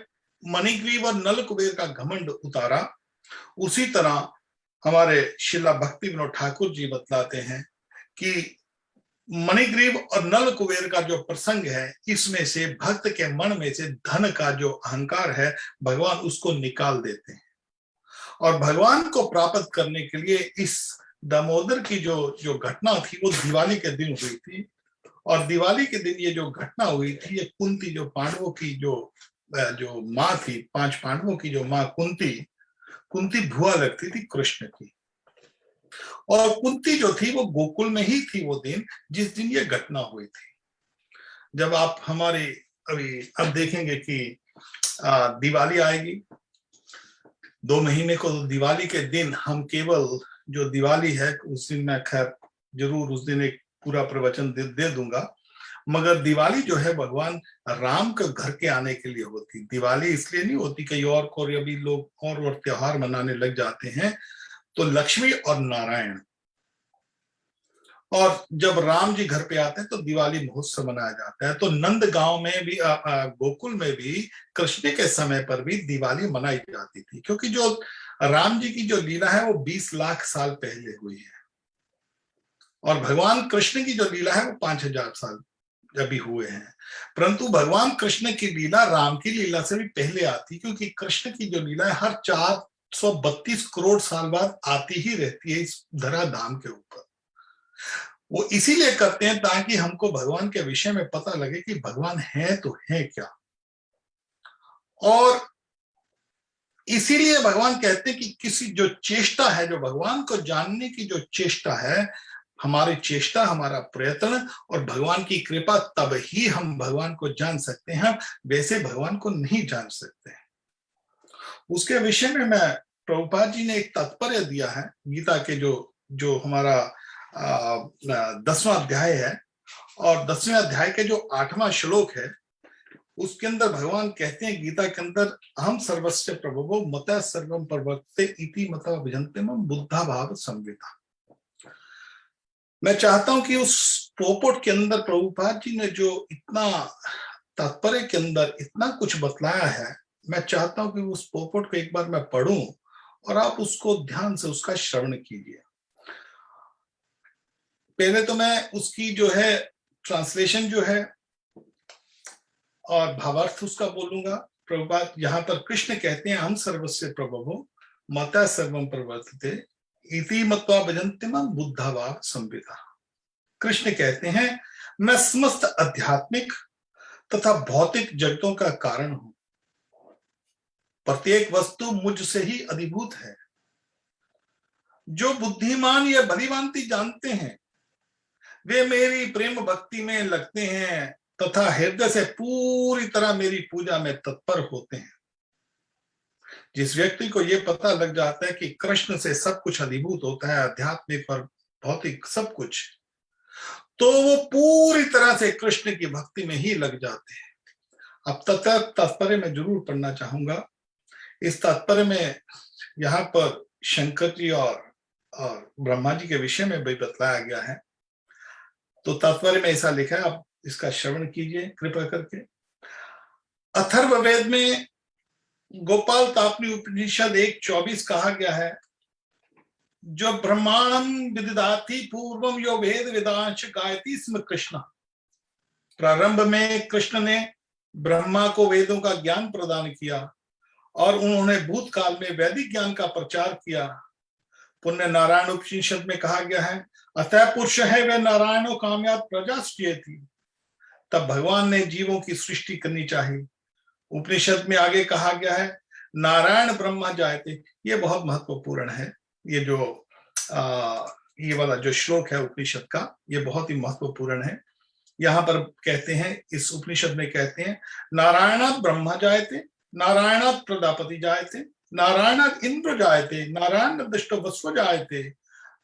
मणिग्रीव और नल कुबेर का घमंड उतारा, उसी तरह हमारे शिला भक्ति विनोद ठाकुर जी बतलाते हैं कि मणिग्रीव और नल कुबेर का जो प्रसंग है, इसमें से भक्त के मन में से धन का जो अहंकार है, भगवान उसको निकाल देते हैं। और भगवान को प्राप्त करने के लिए इस दामोदर की जो घटना थी वो दिवाली के दिन हुई थी। और दिवाली के दिन ये जो घटना हुई थी, ये कुंती जो पांडवों की जो माँ थी, 5 पांडवों की जो माँ कुंती भुआ लगती थी कृष्ण की। और कुंती जो थी वो गोकुल में ही थी वो दिन, जिस दिन ये घटना हुई थी। जब आप हमारे अब देखेंगे कि दिवाली आएगी 2 महीने को, तो दिवाली के दिन हम केवल जो दिवाली है उस दिन मैं खैर जरूर उस दिन एक पूरा प्रवचन दे दूंगा, मगर दिवाली जो है भगवान राम के घर के आने के लिए होती। दिवाली इसलिए नहीं होती कहीं और को, अभी लोग और त्योहार मनाने लग जाते हैं। तो लक्ष्मी और नारायण, और जब राम जी घर पे आते हैं तो दिवाली महोत्सव मनाया जाता है। तो नंद गांव में भी गोकुल में भी कृष्ण के समय पर भी दिवाली मनाई जाती थी, क्योंकि जो राम जी की जो लीला है वो 20 लाख साल पहले हुई है, और भगवान कृष्ण की जो लीला है वो 5000 साल अभी हुए हैं। परंतु भगवान कृष्ण की लीला राम की लीला से भी पहले आती, क्योंकि कृष्ण की जो लीला है हर 432 करोड़ साल बाद आती ही रहती है इस धरा धाम के ऊपर। वो इसीलिए करते हैं ताकि हमको भगवान के विषय में पता लगे कि भगवान है तो है क्या। और इसीलिए भगवान कहते हैं कि किसी जो चेष्टा है, जो भगवान को जानने की जो चेष्टा है, हमारी चेष्टा, हमारा प्रयत्न और भगवान की कृपा, तब ही हम भगवान को जान सकते हैं, वैसे भगवान को नहीं जान सकते। उसके विषय में मैं प्रभुपाद जी ने एक तात्पर्य दिया है गीता के जो हमारा 10वां अध्याय है, और 10वें अध्याय के जो 8वां श्लोक है, उसके अंदर भगवान कहते हैं गीता के अंदर, हम सर्वस्य प्रभवो मत सर्वम प्रवर्तते इति मता विजंते मम बुद्धा भाव संविता। मैं चाहता हूं कि उस पोपट के अंदर प्रभुपाद जी ने जो इतना तात्पर्य के अंदर इतना कुछ बतलाया है, मैं चाहता हूं कि उस पोपट को एक बार मैं पढ़ूं और आप उसको ध्यान से उसका श्रवण कीजिए। पहले तो मैं उसकी जो है ट्रांसलेशन जो है और भावार्थ उसका बोलूंगा। प्रभुपाद यहाँ पर कृष्ण कहते हैं, हम सर्वस्य प्रभवो मता सर्वम प्रवर्तते इति मत्वा भजन्ते मां बुद्धाभाव संविता। कृष्ण कहते हैं, मैं समस्त आध्यात्मिक तथा भौतिक जगतों का कारण हूं, प्रत्येक वस्तु मुझसे ही अधिभूत है। जो बुद्धिमान या भलीभांति जानते हैं वे मेरी प्रेम भक्ति में लगते हैं तथा हृदय से पूरी तरह मेरी पूजा में तत्पर होते हैं। जिस व्यक्ति को यह पता लग जाता है कि कृष्ण से सब कुछ अधिभूत होता है, आध्यात्मिक और भौतिक सब कुछ, तो वो पूरी तरह से कृष्ण की भक्ति में ही लग जाते हैं। अब तात्पर्य में जरूर पढ़ना चाहूंगा। इस तात्पर्य में यहाँ पर शंकर जी और ब्रह्मा जी के विषय में भी बतलाया गया है। तो तात्पर्य में ऐसा लिखा है, आप इसका श्रवण कीजिए कृपा करके। अथर्ववेद में गोपाल तापनी उपनिषद 1:24 कहा गया है, जो ब्रह्मांडम विदिदाति पूर्वम यो वेद वेदांश गायति स्म कृष्ण। प्रारंभ में कृष्ण ने ब्रह्मा को वेदों का ज्ञान प्रदान किया और उन्होंने भूतकाल में वैदिक ज्ञान का प्रचार किया। पुण्य नारायण उपनिषद में कहा गया है, अतः पुरुष है वे नारायणों कामयाब प्रजा थी। तब भगवान ने जीवों की सृष्टि करनी चाहिए। उपनिषद में आगे कहा गया है, नारायण ब्रह्मा जायते। ये बहुत महत्वपूर्ण है। ये जो ये वाला जो श्लोक है उपनिषद का, ये बहुत ही महत्वपूर्ण है। यहाँ पर कहते हैं, इस उपनिषद में कहते हैं, नारायणात् ब्रह्मा जायते, नारायणात् प्रजापति जायते, नारायणात् इंद्र जायते, नारायण दृष्ट वस्व जायते,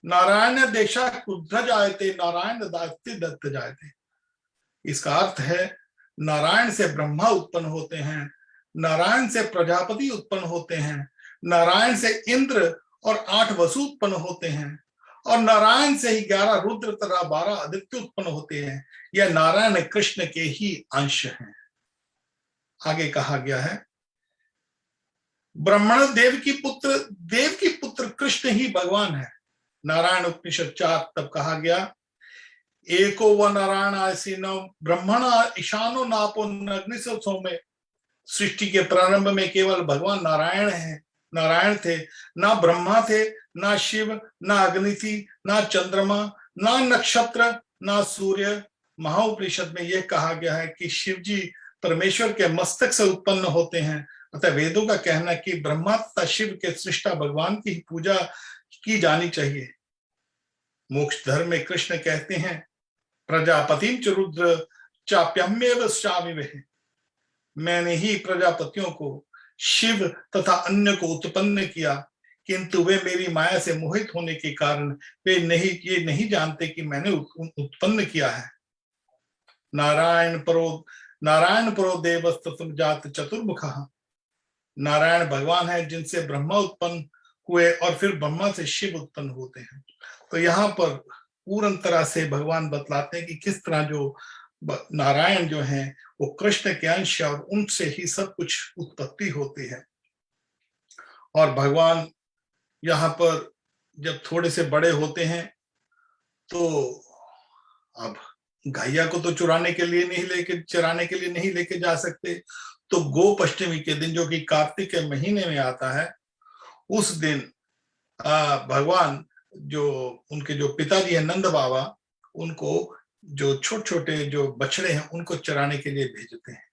नारायण देशा क्रुद्ध जायते, नारायण दात्य दत्त जायते। इसका अर्थ है, नारायण से ब्रह्मा उत्पन्न होते हैं, नारायण से प्रजापति उत्पन्न होते हैं, नारायण से इंद्र और 8 वसु उत्पन्न होते हैं, और नारायण से ही 11 रुद्र तथा 12 आदित्य उत्पन्न होते हैं। यह नारायण कृष्ण के ही अंश हैं। आगे कहा गया है, ब्राह्मण देव की पुत्र कृष्ण ही भगवान है। नारायण उपनिषद 4 तब कहा गया, एको व नारायण आसीनो ब्रह्मण ईशानो नापो अग्नि सौम्य। सृष्टि के प्रारंभ में केवल भगवान नारायण थे, ना ब्रह्मा थे, ना शिव, ना अग्नि थी, ना चंद्रमा, ना नक्षत्र, ना सूर्य। महाउपनिषद में यह कहा गया है कि शिव जी परमेश्वर के मस्तक से उत्पन्न होते हैं। अतः वेदों का कहना है कि ब्रह्मा तथा शिव के सृष्टा भगवान की पूजा की जानी चाहिए। मोक्ष धर्म में कृष्ण कहते हैं, प्रजापतिम च रुद्र चाप्यमेव शामिवे। मैंने ही प्रजापतियों को, शिव तथा अन्य को उत्पन्न किया, किंतु वे मेरी माया से मोहित होने के कारण वे ये नहीं जानते कि मैंने उत्पन्न किया है। नारायण परो देवस्तम जात चतुर्मुखा। नारायण भगवान है जिनसे ब्रह्मा उत्पन्न हुए और फिर ब्रह्मा से शिव उत्पन्न होते हैं। तो यहाँ पर पूर्ण तरह से भगवान बतलाते हैं कि किस तरह जो नारायण जो हैं वो कृष्ण के अंश और उनसे ही सब कुछ उत्पत्ति होती है। और भगवान यहाँ पर जब थोड़े से बड़े होते हैं तो अब गैया को तो चराने के लिए नहीं लेके जा सकते, तो गोपाष्टमी के दिन जो कि कार्तिक के महीने में आता है, उस दिन भगवान जो उनके जो पिताजी है नंद बाबा, उनको जो छोटे छोटे जो बछड़े हैं उनको चराने के लिए भेजते हैं।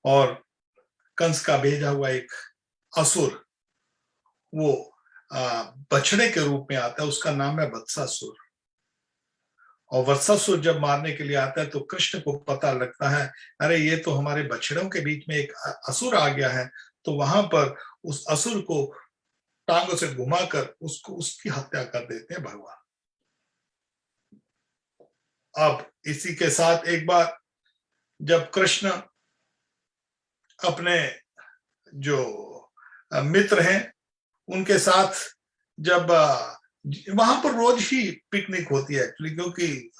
और कंस का भेजा हुआ एक असुर वो बछड़े के रूप में आता है, उसका नाम है वत्सासुर। और वत्सासुर जब मारने के लिए आता है तो कृष्ण को पता लगता है, अरे ये तो हमारे बछड़ों के बीच में एक असुर आ गया है। तो वहां पर उस असुर को टांगों से घुमाकर उसकी हत्या कर देते हैं भगवान। अब इसी के साथ एक बार जब कृष्ण अपने जो मित्र हैं उनके साथ, जब वहां पर रोज ही पिकनिक होती है एक्चुअली, क्योंकि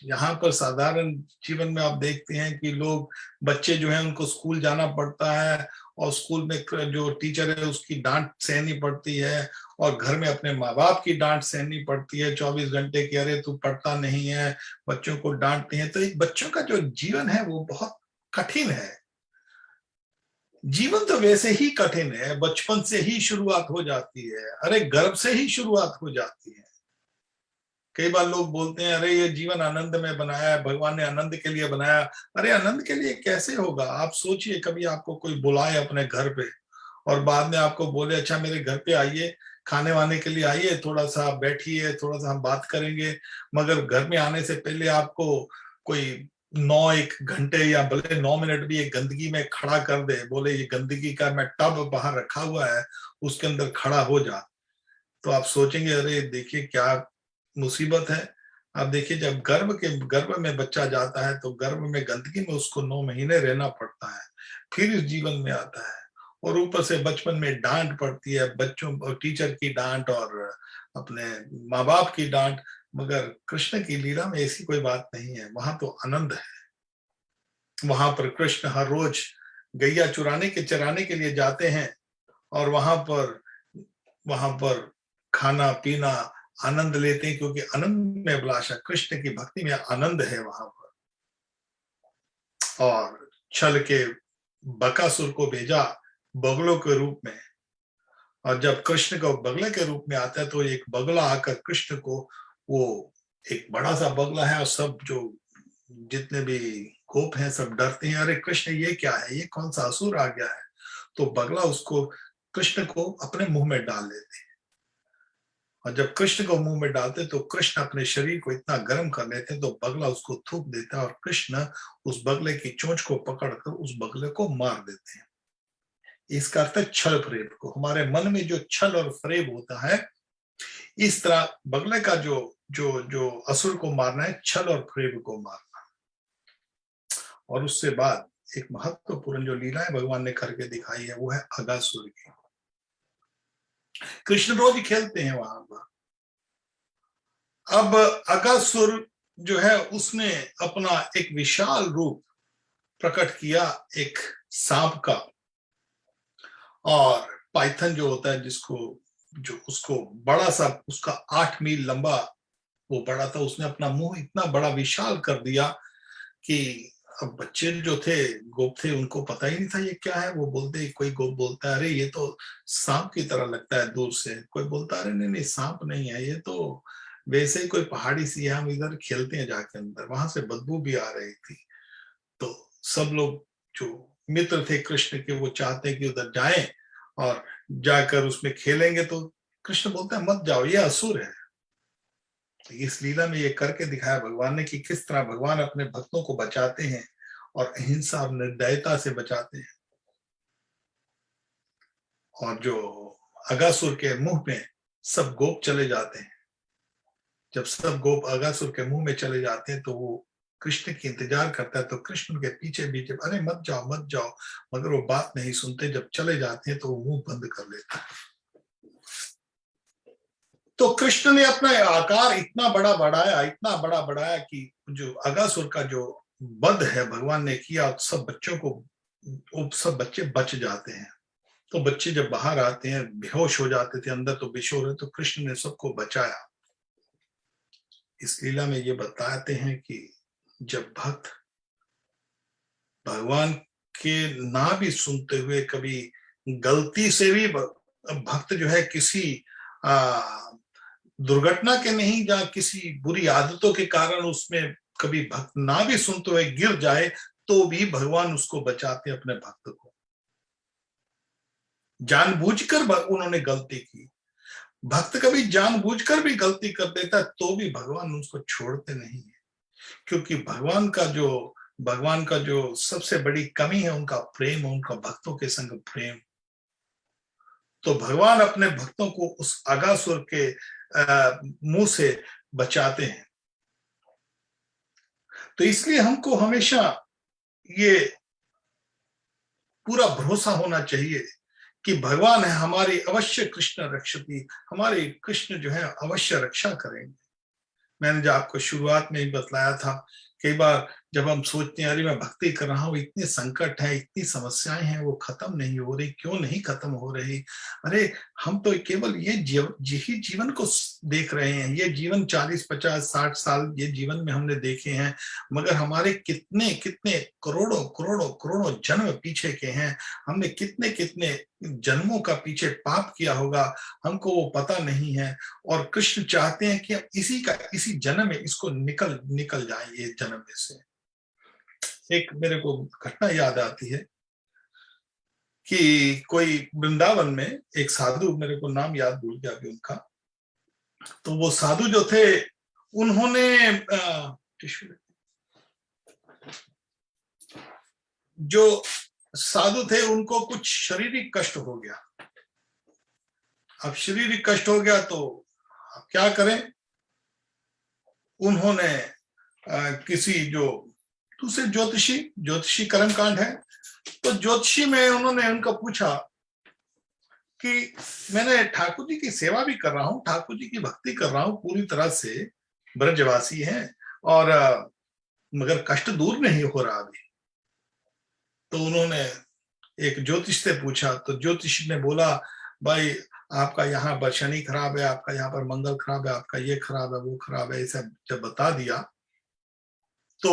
यहाँ पर साधारण जीवन में आप देखते हैं कि लोग बच्चे जो हैं उनको स्कूल जाना पड़ता है और स्कूल में जो टीचर है उसकी डांट सहनी पड़ती है और घर में अपने माँ बाप की डांट सहनी पड़ती है 24 घंटे की, अरे तू पढ़ता नहीं है, बच्चों को डांटते हैं। तो एक बच्चों का जो जीवन है वो बहुत कठिन है। जीवन तो वैसे ही कठिन है, बचपन से ही शुरुआत हो जाती है, अरे गर्भ से ही शुरुआत हो जाती है। कई बार लोग बोलते हैं अरे ये जीवन आनंद में बनाया है, भगवान ने आनंद के लिए बनाया। अरे आनंद के लिए कैसे होगा? आप सोचिए, कभी आपको कोई बुलाए अपने घर पे और बाद में आपको बोले अच्छा मेरे घर पे आइए, खाने वाने के लिए आइए, थोड़ा सा बैठिए, थोड़ा सा हम बात करेंगे। मगर घर में आने से पहले आपको कोई 1 घंटे या भले 9 मिनट भी एक गंदगी में खड़ा कर दे, बोले ये गंदगी का मैं टब बाहर रखा हुआ है उसके अंदर खड़ा हो जा, तो आप सोचेंगे अरे देखिए क्या मुसीबत है। आप देखिए जब गर्भ में बच्चा जाता है तो गर्भ में गंदगी में उसको 9 महीने रहना पड़ता है, फिर इस जीवन में आता है और ऊपर से बचपन में डांट पड़ती है, बच्चों और टीचर की डांट और अपने माँ बाप की डांट। मगर कृष्ण की लीला में ऐसी कोई बात नहीं है, वहां तो आनंद है। वहां पर कृष्ण हर रोज गैया चराने के लिए जाते हैं और वहां पर खाना पीना आनंद लेते हैं, क्योंकि आनंद में अभिलाषा, कृष्ण की भक्ति में आनंद है वहां पर। और छल के बकासुर को भेजा बगलों के रूप में, और जब कृष्ण को बगले के रूप में आता है तो एक बगला आकर कृष्ण को, वो एक बड़ा सा बगला है और सब जो जितने भी गोप हैं सब डरते हैं, अरे कृष्ण ये क्या है, ये कौन सा असुर आ गया है। तो बगला उसको कृष्ण को अपने मुंह में डाल लेते हैं और जब कृष्ण को मुंह में डालते तो कृष्ण अपने शरीर को इतना गर्म कर लेते हैं तो बगला उसको थूक देता है और कृष्ण उस बगले की चोंच को पकड़कर उस बगले को मार देते हैं। इसका अर्थ है छल फरेब को। हमारे मन में जो छल और फरेब होता है, इस तरह बगले का जो जो जो असुर को मारना है, छल और फरेब को मारना। और उससे बाद एक महत्वपूर्ण जो लीला है भगवान ने करके दिखाई है वो है अगासुर की। कृष्ण रोज खेलते हैं वहां पर। अब अगासुर जो है उसने अपना एक विशाल रूप प्रकट किया, एक सांप का, और पाइथन जो होता है, जिसको जो उसको बड़ा सा, उसका 8 मील लंबा वो बड़ा था, उसने अपना मुंह इतना बड़ा विशाल कर दिया कि अब बच्चे जो थे, गोप थे, उनको पता ही नहीं था ये क्या है। वो बोलते, कोई गोप बोलता है अरे ये तो सांप की तरह लगता है दूर से, कोई बोलता है अरे नहीं नहीं सांप नहीं है, ये तो वैसे ही कोई पहाड़ी सी है, हम इधर खेलते हैं जाके अंदर, वहां से बदबू भी आ रही थी। तो सब लोग जो मित्र थे कृष्ण के, वो चाहते हैं कि उधर जाएं और जाकर उसमें खेलेंगे, तो कृष्ण बोलते हैं मत जाओ, ये असुर है। तो इस लीला में ये करके दिखाया भगवान ने कि किस तरह भगवान अपने भक्तों को बचाते हैं और अहिंसा और निर्दयता से बचाते हैं। और जो अगासुर के मुंह में सब गोप चले जाते हैं, जब सब गोप अगासुर के मुंह में चले जाते हैं तो वो कृष्ण की इंतजार करता है, तो कृष्ण के पीछे पीछे अरे मत जाओ मत जाओ, मगर वो बात नहीं सुनते। जब चले जाते हैं तो वो मुंह बंद कर लेता है। तो कृष्ण ने अपना आकार इतना बड़ा बढ़ाया, इतना बड़ा बढ़ाया कि जो अगासुर का जो वध है भगवान ने किया, सब बच्चों को, सब बच्चे बच जाते हैं। तो बच्चे जब बाहर आते हैं, बेहोश हो जाते थे अंदर, तो बेहोश रहे, तो कृष्ण ने सबको बचाया। इस लीला में ये बताते हैं कि जब भक्त भगवान के ना भी सुनते हुए, कभी गलती से भी भक्त जो है किसी दुर्घटना के नहीं, या किसी बुरी आदतों के कारण उसमें कभी भक्त ना भी सुनते हुए गिर जाए, तो भी भगवान उसको बचाते अपने भक्त को। जानबूझकर उन्होंने गलती की, भक्त कभी जानबूझकर भी गलती कर देता तो भी भगवान उसको छोड़ते नहीं है, क्योंकि भगवान का जो सबसे बड़ी कमी है उनका प्रेम, उनका भक्तों के संग प्रेम। तो भगवान अपने भक्तों को उस अगासुर के मुंह से बचाते हैं। तो इसलिए हमको हमेशा ये पूरा भरोसा होना चाहिए कि भगवान है हमारी, अवश्य कृष्ण रक्षति, हमारे कृष्ण जो है अवश्य रक्षा करेंगे। मैंने जो आपको शुरुआत में ही बतलाया था, कई बार जब हम सोचते हैं अरे मैं भक्ति कर रहा हूँ, इतने संकट है, इतनी समस्याएं हैं, वो खत्म नहीं हो रही, क्यों नहीं खत्म हो रही? अरे हम तो केवल यही जीवन को देख रहे हैं, ये जीवन 40 50 60 साल ये जीवन में हमने देखे हैं, मगर हमारे कितने कितने करोड़ों करोड़ों करोड़ों जन्म पीछे के हैं, हमने कितने कितने जन्मों का पीछे पाप किया होगा, हमको वो पता नहीं है। और कृष्ण चाहते हैं कि इसी जन्म में इसको निकल जाए ये जन्म में से। एक मेरे को घटना याद आती है कि कोई वृंदावन में एक साधु, मेरे को नाम याद भूल गया अभी उनका, तो वो साधु जो थे उन्होंने जो साधु थे उनको कुछ शारीरिक कष्ट हो गया। अब शारीरिक कष्ट हो गया तो अब क्या करें? उन्होंने किसी जो दूसरे ज्योतिषी कर्मकांड है, तो ज्योतिषी में उन्होंने उनका पूछा कि मैंने ठाकुर जी की सेवा भी कर रहा हूँ, ठाकुर जी की भक्ति कर रहा हूँ, पूरी तरह से ब्रजवासी हैं, और मगर कष्ट दूर नहीं हो रहा अभी। तो उन्होंने एक ज्योतिष से पूछा, तो ज्योतिष ने बोला भाई आपका यहाँ पर शनि खराब है, आपका यहाँ पर मंगल खराब है, आपका ये खराब है, वो खराब है, ऐसा जब बता दिया तो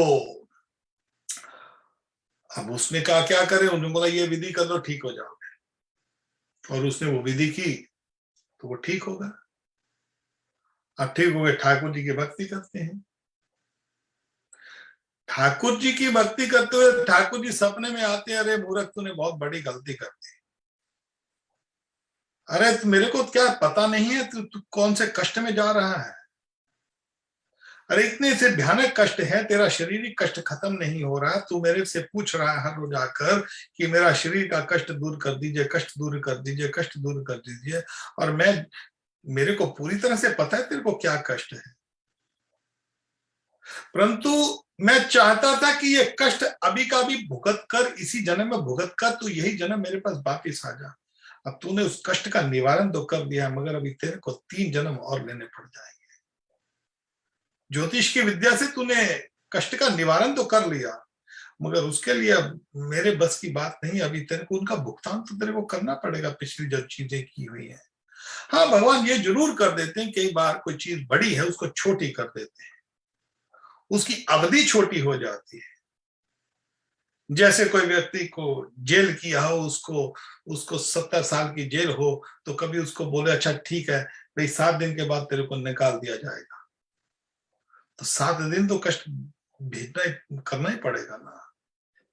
अब उसने कहा क्या करें? उन्होंने बोला ये विधि कर लो, ठीक हो जाओगे। और उसने वो विधि की तो वो ठीक होगा। अब ठीक हो गए, ठाकुर जी की भक्ति करते हैं। ठाकुर जी की भक्ति करते हुए ठाकुर जी सपने में आते हैं, अरे मूर्ख तूने बहुत बड़ी गलती कर दी, अरे मेरे को क्या पता नहीं है तू कौन से कष्ट में जा रहा है, अरे इतने से भयानक कष्ट है, तेरा शारीरिक कष्ट खत्म नहीं हो रहा, तू मेरे से पूछ रहा है हर रोज आकर कि मेरा शरीर का कष्ट दूर कर दीजिए, कष्ट दूर कर दीजिए, कष्ट दूर कर दीजिए, और मेरे को पूरी तरह से पता है तेरे को क्या कष्ट है, परंतु मैं चाहता था कि ये कष्ट अभी का भी भुगत कर, इसी जन्म में भुगत कर तू यही जन्म मेरे पास वापिस आ जा। अब तूने उस कष्ट का निवारण तो कर दिया, मगर अभी तेरे को 3 जन्म और लेने पड़ जाएंगे। ज्योतिष की विद्या से तूने कष्ट का निवारण तो कर लिया, मगर उसके लिए अब मेरे बस की बात नहीं, अभी तेरे को उनका भुगतान तो तेरे को करना पड़ेगा, पिछली जो चीजें की हुई है। हाँ, भगवान ये जरूर कर देते हैं, कई बार कोई चीज बड़ी है उसको छोटी कर देते हैं, उसकी अवधि छोटी हो जाती है। जैसे कोई व्यक्ति को जेल किया हो, उसको उसको 70 साल की जेल हो, तो कभी उसको बोले अच्छा ठीक है भाई 7 दिन के बाद तेरे को निकाल दिया जाएगा, तो 7 दिन तो कष्ट भेजना करना ही पड़ेगा ना,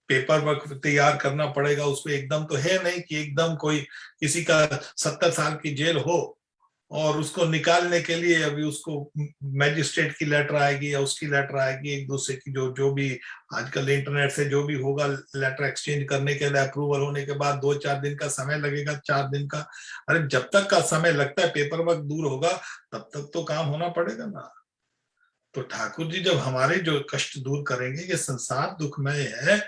पेपर वर्क तैयार करना पड़ेगा उसको। एकदम तो है नहीं कि एकदम कोई किसी का 70 साल की जेल हो और उसको निकालने के लिए अभी उसको मैजिस्ट्रेट की लेटर आएगी या उसकी लेटर आएगी, एक दूसरे की जो जो भी आजकल इंटरनेट से जो भी होगा, लेटर एक्सचेंज करने के लिए अप्रूवल होने के बाद 2-4 दिन का समय लगेगा, 4 दिन का। अरे जब तक का समय लगता है पेपर वर्क दूर होगा, तब तक तो काम होना पड़ेगा ना। तो ठाकुर जी जब हमारे जो कष्ट दूर करेंगे, ये संसार दुखमय है,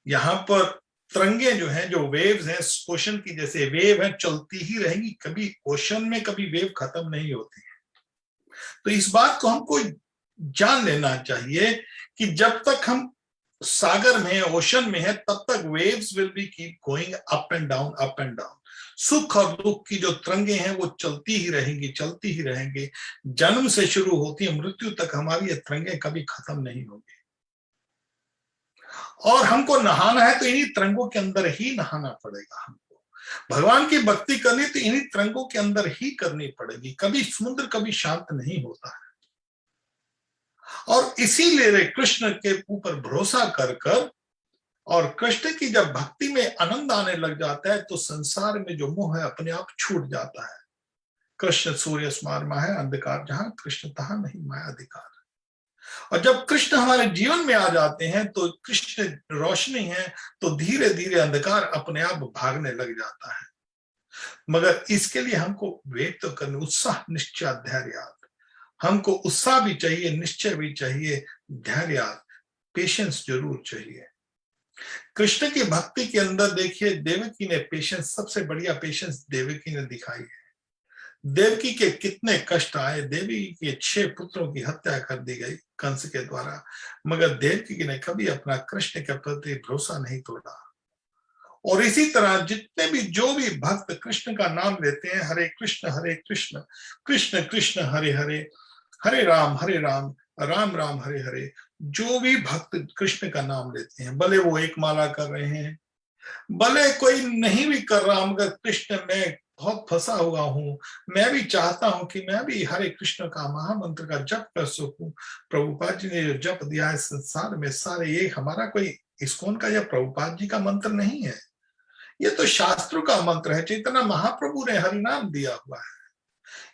यहाँ पर तरंगे जो हैं, जो वेव्स हैं, ओशन की जैसे वेव है, चलती ही रहेंगी, कभी ओशन में कभी वेव खत्म नहीं होती है। तो इस बात को हमको जान लेना चाहिए कि जब तक हम सागर में, ओशन में है, तब तक waves will be keep going up and down, up and down. सुख और दुख की जो तरंगे हैं वो चलती ही रहेंगी, चलती ही रहेंगी। जन्म से शुरू होती है, मृत्यु तक हमारी ये तरंगे कभी खत्म नहीं होगी। और हमको नहाना है तो इन्हीं तरंगों के अंदर ही नहाना पड़ेगा। हमको भगवान की भक्ति करनी तो इन्हीं तरंगों के अंदर ही करनी पड़ेगी। कभी समुद्र कभी शांत नहीं होता है, और इसीलिए कृष्ण के ऊपर भरोसा कर कर और कृष्ण की जब भक्ति में आनंद आने लग जाता है, तो संसार में जो मोह है अपने आप छूट जाता है। कृष्ण सूर्य स्मारमा है, अंधकार जहां कृष्ण तहां नहीं माया अधिकार। और जब कृष्ण हमारे जीवन में आ जाते हैं तो कृष्ण रोशनी है, तो धीरे धीरे अंधकार अपने आप भागने लग जाता है। मगर इसके लिए हमको वेट तो करने, उत्साह निश्चय धैर्य, हमको उत्साह भी चाहिए, निश्चय भी चाहिए, धैर्य पेशेंस जरूर चाहिए। कृष्ण की भक्ति के अंदर देखिए, देवकी ने पेशेंस, सबसे बढ़िया पेशेंस देवकी ने दिखाई है। देवकी के कितने कष्ट आए, देवी के 6 पुत्रों की हत्या कर दी गई कंस के द्वारा, मगर देवकी ने कभी अपना कृष्ण के प्रति भरोसा नहीं तोड़ा। और इसी तरह जितने भी जो भी भक्त कृष्ण का नाम लेते हैं, हरे कृष्ण कृष्ण कृष्ण हरे हरे, हरे राम राम राम हरे हरे, जो भी भक्त कृष्ण का नाम लेते हैं, भले वो एक माला कर रहे हैं, भले कोई नहीं भी कर रहा, मगर कृष्ण में बहुत फंसा हुआ हूं, मैं भी चाहता हूं कि मैं भी हरे कृष्ण का महामंत्र का जप कर सकूं। प्रभुपाद जी ने जो जप दिया है संसार में सारे, ये हमारा कोई इस्कॉन का या प्रभुपाद जी का मंत्र नहीं है, ये तो शास्त्रों का मंत्र है। चैतन्य महाप्रभु ने हरिनाम दिया हुआ है।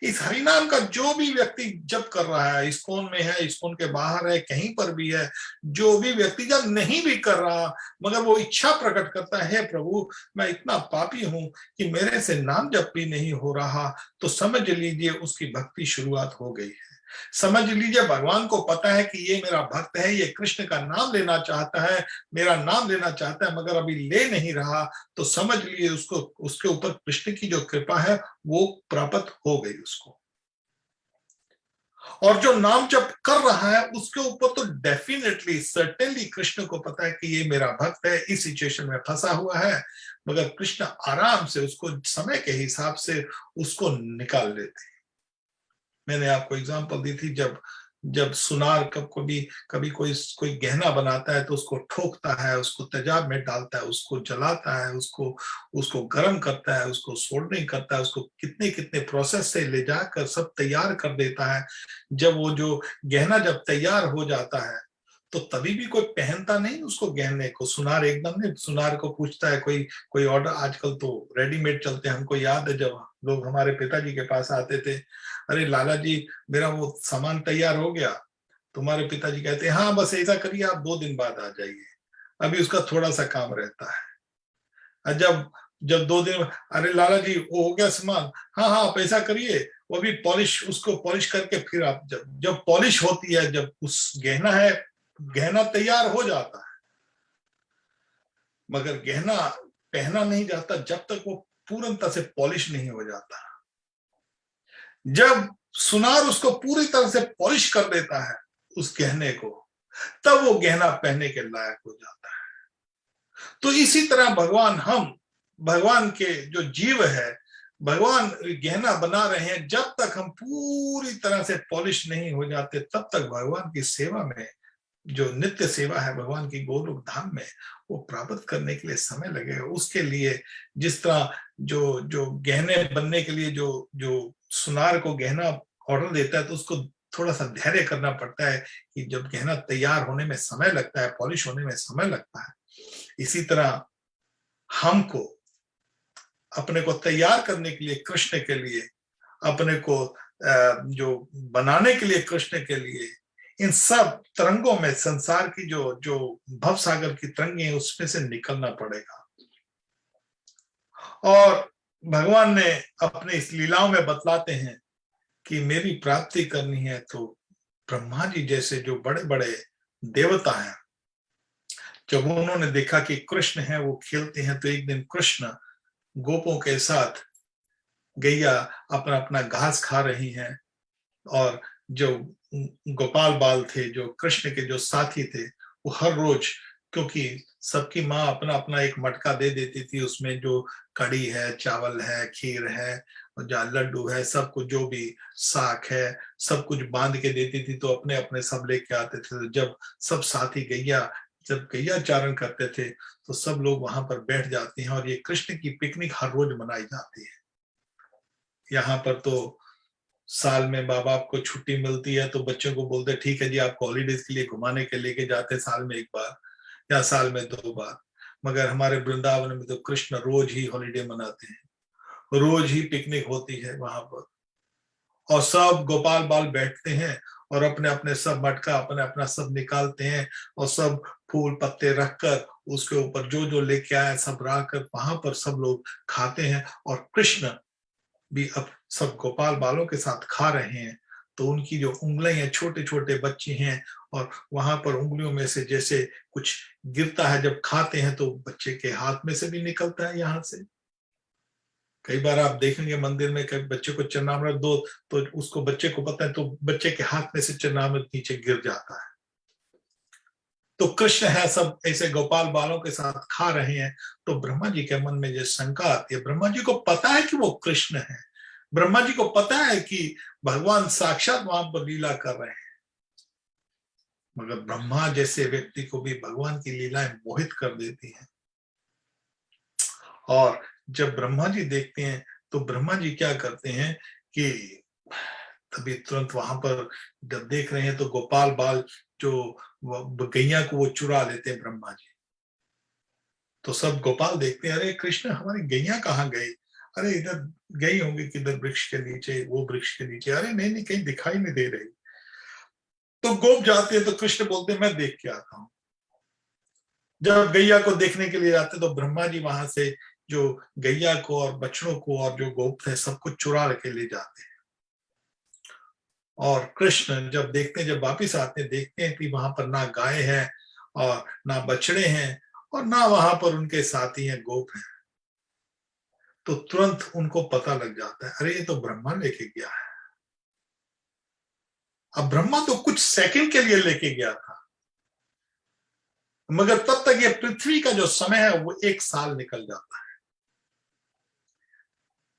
इस हरिनाम का जो भी व्यक्ति जप कर रहा है, इस्कॉन में है, इस्कॉन के बाहर है, कहीं पर भी है, जो भी व्यक्ति जब नहीं भी कर रहा मगर वो इच्छा प्रकट करता है, प्रभु मैं इतना पापी हूं कि मेरे से नाम जप भी नहीं हो रहा, तो समझ लीजिए उसकी भक्ति शुरुआत हो गई है। समझ लीजिए भगवान को पता है कि ये मेरा भक्त है, ये कृष्ण का नाम लेना चाहता है, मेरा नाम लेना चाहता है, मगर अभी ले नहीं रहा, तो समझ लीजिए उसको, उसके ऊपर कृष्ण की जो कृपा है वो प्राप्त हो गई उसको। और जो नाम जप कर रहा है उसके ऊपर तो डेफिनेटली सर्टेनली कृष्ण को पता है कि ये मेरा भक्त है, इस सिचुएशन में फंसा हुआ है, मगर कृष्ण आराम से उसको समय के हिसाब से उसको निकाल लेते। मैंने आपको एग्जांपल दी थी, जब जब सुनार कभी कोई गहना बनाता है तो उसको ठोकता है, उसको तेजाब में डालता है, उसको जलाता है, उसको गर्म करता है, उसको सोल्डरिंग करता है, उसको कितने कितने प्रोसेस से ले जाकर सब तैयार कर देता है। जब वो जो गहना जब तैयार हो जाता है तो तभी भी कोई पहनता नहीं उसको गहने को, सुनार एकदम नहीं, सुनार को पूछता है कोई कोई ऑर्डर, आजकल तो रेडीमेड चलते हैं। हमको याद है जब लोग हमारे पिताजी के पास आते थे, अरे लाला जी मेरा वो सामान तैयार हो गया, तुम्हारे पिताजी कहते हैं हाँ बस ऐसा करिए आप 2 दिन बाद आ जाइए, अभी उसका थोड़ा सा काम रहता है। जब जब 2 दिन, अरे लाला जी वो हो गया सामान, हाँ हाँ आप ऐसा करिए, वो अभी पॉलिश, उसको पॉलिश करके फिर आप जब जब पॉलिश होती है, जब उस गहना तैयार हो जाता है, मगर गहना पहना नहीं जाता जब तक वो पूर्णतः से पॉलिश नहीं हो जाता। जब सुनार उसको पूरी तरह से पॉलिश कर देता है उस गहने को, तब वो गहना पहनने के लायक हो जाता है। तो इसी तरह भगवान के जो जीव है, भगवान गहना बना रहे हैं। जब तक हम पूरी तरह से पॉलिश नहीं हो जाते, तब तक भगवान की सेवा में, जो नित्य सेवा है भगवान की गोलोक धाम में, वो प्राप्त करने के लिए समय लगेगा। उसके लिए जिस तरह जो जो गहने बनने के लिए जो जो सुनार को गहना ऑर्डर देता है, तो उसको थोड़ा सा धैर्य करना पड़ता है कि जब गहना तैयार होने में समय लगता है, पॉलिश होने में समय लगता है। इसी तरह हमको अपने को तैयार करने के लिए, कृष्ण के लिए, अपने को जो बनाने के लिए, कृष्ण के लिए, इन सब तरंगों में, संसार की जो जो भव सागर की तरंगे हैं, उसमें से निकलना पड़ेगा। और भगवान ने अपने इस लीलाओं में बतलाते हैं कि मेरी प्राप्ति करनी है तो ब्रह्मा जी जैसे जो बड़े बड़े देवता हैं, जब उन्होंने देखा कि कृष्ण है वो खेलते हैं, तो एक दिन कृष्ण गोपों के साथ गैया अपना अपना घास खा रही हैं, और जो गोपाल बाल थे, जो कृष्ण के जो साथी थे, वो हर रोज, क्योंकि सबकी माँ अपना अपना एक मटका दे देती थी, उसमें जो कड़ी है, चावल है, खीर है, और जहाँ लड्डू है, सब कुछ, जो भी साग है, सब कुछ बांध के देती थी। तो अपने अपने सब लेके आते थे। तो जब सब साथी जब गैया चारण करते थे, तो सब लोग वहां पर बैठ जाते हैं, और ये कृष्ण की पिकनिक हर रोज मनाई जाती है। यहाँ पर तो साल में माँ बाप को छुट्टी मिलती है, तो बच्चों को बोलते ठीक है जी, आपको हॉलीडेज के लिए घुमाने के लेके जाते हैं, साल में एक बार या साल में 2 बार। मगर हमारे वृंदावन में तो कृष्ण रोज ही हॉलीडे मनाते हैं, रोज ही पिकनिक होती है वहां पर, और सब गोपाल बाल बैठते हैं, और अपने अपने सब मटका अपने अपना सब निकालते हैं, और सब फूल पत्ते रखकर उसके ऊपर जो जो लेके आए सब रखकर वहां पर सब लोग खाते हैं। और कृष्ण भी अब सब गोपाल बालों के साथ खा रहे हैं। तो उनकी जो उंगलियां, छोटे छोटे बच्चे हैं, और वहां पर उंगलियों में से जैसे कुछ गिरता है, जब खाते हैं तो बच्चे के हाथ में से भी निकलता है। यहाँ से कई बार आप देखेंगे मंदिर में, कभी बच्चे को चरणामृत दो, तो उसको, बच्चे को पता है, तो बच्चे के हाथ में से चरणामृत नीचे गिर जाता है। तो कृष्ण है सब ऐसे गोपाल बालों के साथ खा रहे हैं। तो ब्रह्मा जी के मन में जो शंका आती है, ब्रह्मा जी को पता है कि वो कृष्ण है, ब्रह्मा जी को पता है कि भगवान साक्षात वहां पर लीला कर रहे हैं, मगर ब्रह्मा जैसे व्यक्ति को भी भगवान की लीलाएं मोहित कर देती हैं। और जब ब्रह्मा जी देखते हैं, तो ब्रह्मा जी क्या करते हैं कि तभी तुरंत वहां पर जब देख रहे हैं, तो गोपाल बाल जो गैया को वो चुरा लेते हैं ब्रह्मा जी। तो सब गोपाल देखते हैं, अरे कृष्ण, हमारी गैया कहाँ गई? अरे इधर गई होंगी किधर, वृक्ष के नीचे, वो वृक्ष के नीचे। अरे नहीं नहीं, कहीं दिखाई नहीं दे रही। तो गोप जाते हैं, तो कृष्ण बोलते हैं मैं देख के आता हूँ। जब गैया को देखने के लिए जाते, तो ब्रह्मा जी वहां से जो गैया को और बछड़ों को और जो गोप थे सबको चुरा के ले जाते हैं। और कृष्ण जब देखते हैं, जब वापिस आते हैं, देखते हैं कि वहां पर ना गाय है और ना बछड़े हैं, और ना वहां पर उनके साथी हैं, गोप हैं। तो तुरंत उनको पता लग जाता है, अरे ये तो ब्रह्मा लेके गया है। अब ब्रह्मा तो कुछ सेकंड के लिए लेके गया था, मगर तब तक ये पृथ्वी का जो समय है वो 1 साल निकल जाता है।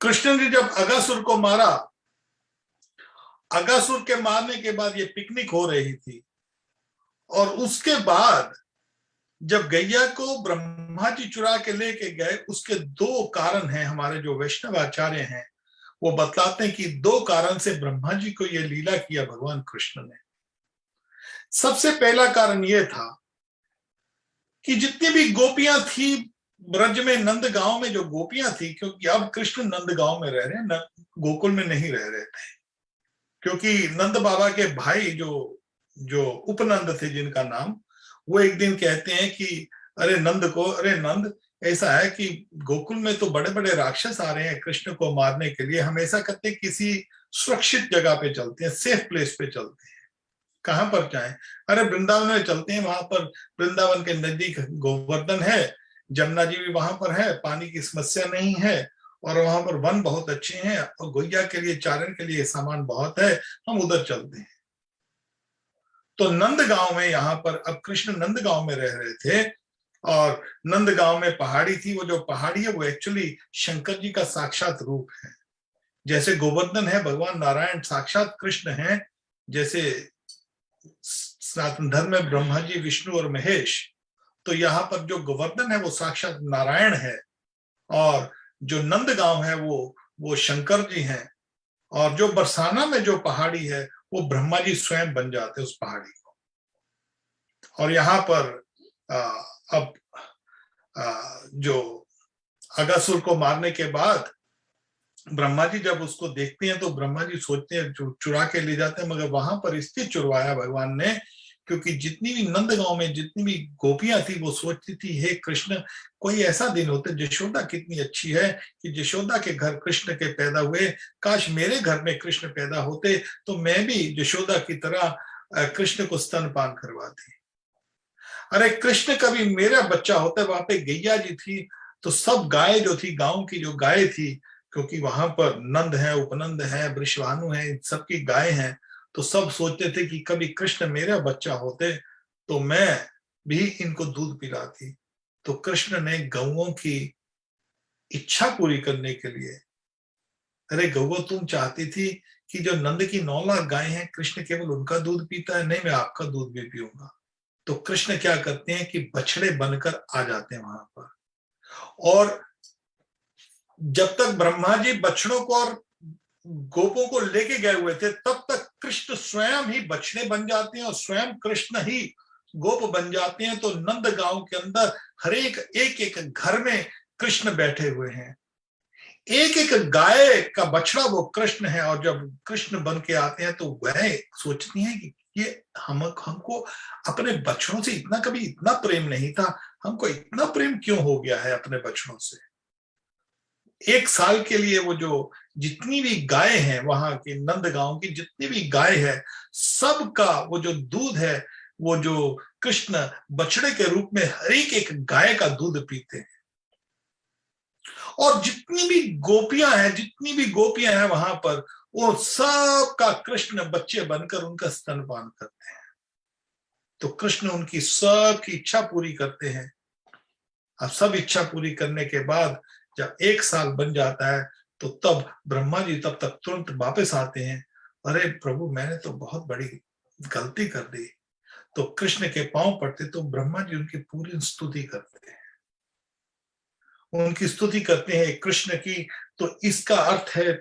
कृष्ण ने जब अगासुर को मारा, अगासुर के मारने के बाद ये पिकनिक हो रही थी, और उसके बाद जब गैया को ब्रह्मा जी चुरा के लेके गए, उसके 2 कारण हैं। हमारे जो वैष्णव आचार्य हैं वो बतलाते हैं कि 2 कारण से ब्रह्मा जी को यह लीला किया भगवान कृष्ण ने। सबसे पहला कारण यह था कि जितनी भी गोपियां थी ब्रज में, नंद गांव में जो गोपियां थी, क्योंकि अब कृष्ण नंद गांव में रह रहे हैं, गोकुल में नहीं रह रहे थे, क्योंकि नंद बाबा के भाई जो जो उपनंद थे जिनका नाम, वो एक दिन कहते हैं कि अरे नंद को, अरे नंद, ऐसा है कि गोकुल में तो बड़े बड़े राक्षस आ रहे हैं कृष्ण को मारने के लिए, हम ऐसा करते हैं किसी सुरक्षित जगह पे चलते हैं, सेफ प्लेस पे चलते हैं। कहां पर जाएं? अरे वृंदावन में चलते हैं, वहां पर वृंदावन के नजदीक गोवर्धन है, जमुना जी भी वहां पर है, पानी की समस्या नहीं है, और वहां पर वन बहुत अच्छे हैं, और गैया के लिए चारण के लिए सामान बहुत है, हम उधर चलते हैं। तो नंदगांव में, यहाँ पर अब कृष्ण नंदगांव में रह रहे थे, और नंदगांव में पहाड़ी थी। वो जो पहाड़ी है वो एक्चुअली शंकर जी का साक्षात रूप है। जैसे गोवर्धन है, भगवान नारायण साक्षात कृष्ण हैं, जैसे सनातन धर्म में ब्रह्मा जी, विष्णु और महेश, तो यहाँ पर जो गोवर्धन है वो साक्षात नारायण है, और जो नंदगांव है वो शंकर जी हैं, और जो बरसाना में जो पहाड़ी है वो ब्रह्मा जी स्वयं बन जाते हैं उस पहाड़ी को। और यहाँ पर अब जो अगासुर को मारने के बाद ब्रह्मा जी जब उसको देखते हैं तो ब्रह्मा जी सोचते हैं चुरा के ले जाते हैं, मगर वहां पर इसलिए चुरवाया भगवान ने क्योंकि जितनी भी नंदगांव में जितनी भी गोपियां थी वो सोचती थी, हे कृष्ण, कोई ऐसा दिन होता, यशोदा कितनी अच्छी है कि यशोदा के घर कृष्ण के पैदा हुए, काश मेरे घर में कृष्ण पैदा होते तो मैं भी यशोदा की तरह कृष्ण को स्तनपान करवाती। अरे कृष्ण कभी मेरा बच्चा होता, वहां पे गैया जी थी, तो सब गाय जो थी, गांव की जो गाय थी, क्योंकि वहां पर नंद है, उपनंद है, वृषभानु है, सबकी गाय हैं, तो सब सोचते थे कि कभी कृष्ण मेरा बच्चा होते तो मैं भी इनको दूध पिलाती। तो कृष्ण ने गौओं की इच्छा पूरी करने के लिए, अरे गौ, तुम चाहती थी कि जो नंद की 9 लाख गाय हैं कृष्ण केवल उनका दूध पीता है, नहीं मैं आपका दूध भी पीऊंगा। तो कृष्ण क्या करते हैं कि बछड़े बनकर आ जाते हैं वहां पर, और जब तक ब्रह्मा जी बछड़ों को और गोपों को लेके गए हुए थे तब तक कृष्ण स्वयं ही बछड़े बन जाते हैं और स्वयं कृष्ण ही गोप बन जाते हैं। तो नंद गांव के अंदर हर एक एक घर में कृष्ण बैठे हुए हैं, एक एक गाय का बछड़ा वो कृष्ण है। और जब कृष्ण बन के आते हैं तो वह सोचती हैं कि ये हमको अपने बछड़ों से कभी इतना प्रेम नहीं था, हमको इतना प्रेम क्यों हो गया है अपने बछड़ों से। 1 साल के लिए वो जो जितनी भी गाय हैं वहां की नंदगांव की जितनी भी गाय है, सबका वो जो दूध है, वो जो कृष्ण बछड़े के रूप में हर एक गाय का दूध पीते हैं। और जितनी भी गोपियां हैं वहां पर, वो सब का कृष्ण बच्चे बनकर उनका स्तनपान करते हैं। तो कृष्ण उनकी सब की इच्छा पूरी करते हैं। अब सब इच्छा पूरी करने के बाद जब 1 साल बन जाता है तो तब ब्रह्मा जी तब तक तुरंत वापस आते हैं, अरे प्रभु मैंने तो बहुत बड़ी गलती कर दी। तो कृष्ण के पांव पड़ते तो ब्रह्मा जी उनकी पूरी स्तुति करते हैं, उनकी स्तुति करते हैं कृष्ण की। तो इसका अर्थ है,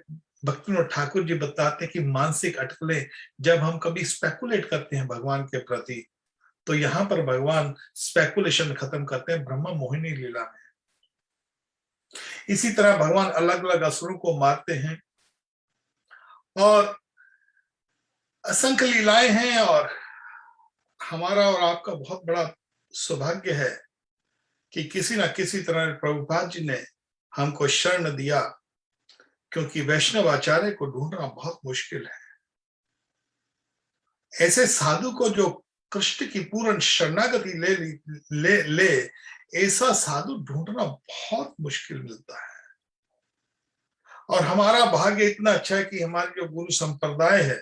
भक्तिविनोद ठाकुर जी बताते हैं कि मानसिक अटकलें जब हम कभी स्पेकुलेट करते हैं भगवान के प्रति, तो यहां पर भगवान स्पेकुलेशन खत्म करते हैं ब्रह्मा मोहिनी लीला में। इसी तरह भगवान अलग अलग असुरों को मारते हैं, और असंख्य लीलाएं हैं। और हमारा और आपका बहुत बड़ा सौभाग्य है कि किसी ना किसी तरह प्रभुपाद जी ने हमको शरण दिया, क्योंकि वैष्णव आचार्य को ढूंढना बहुत मुश्किल है। ऐसे साधु को जो कृष्ण की पूर्ण शरणागति ले ऐसा साधु ढूंढना बहुत मुश्किल मिलता है। और हमारा भाग्य इतना अच्छा है कि हमारी जो गुरु संप्रदाय है,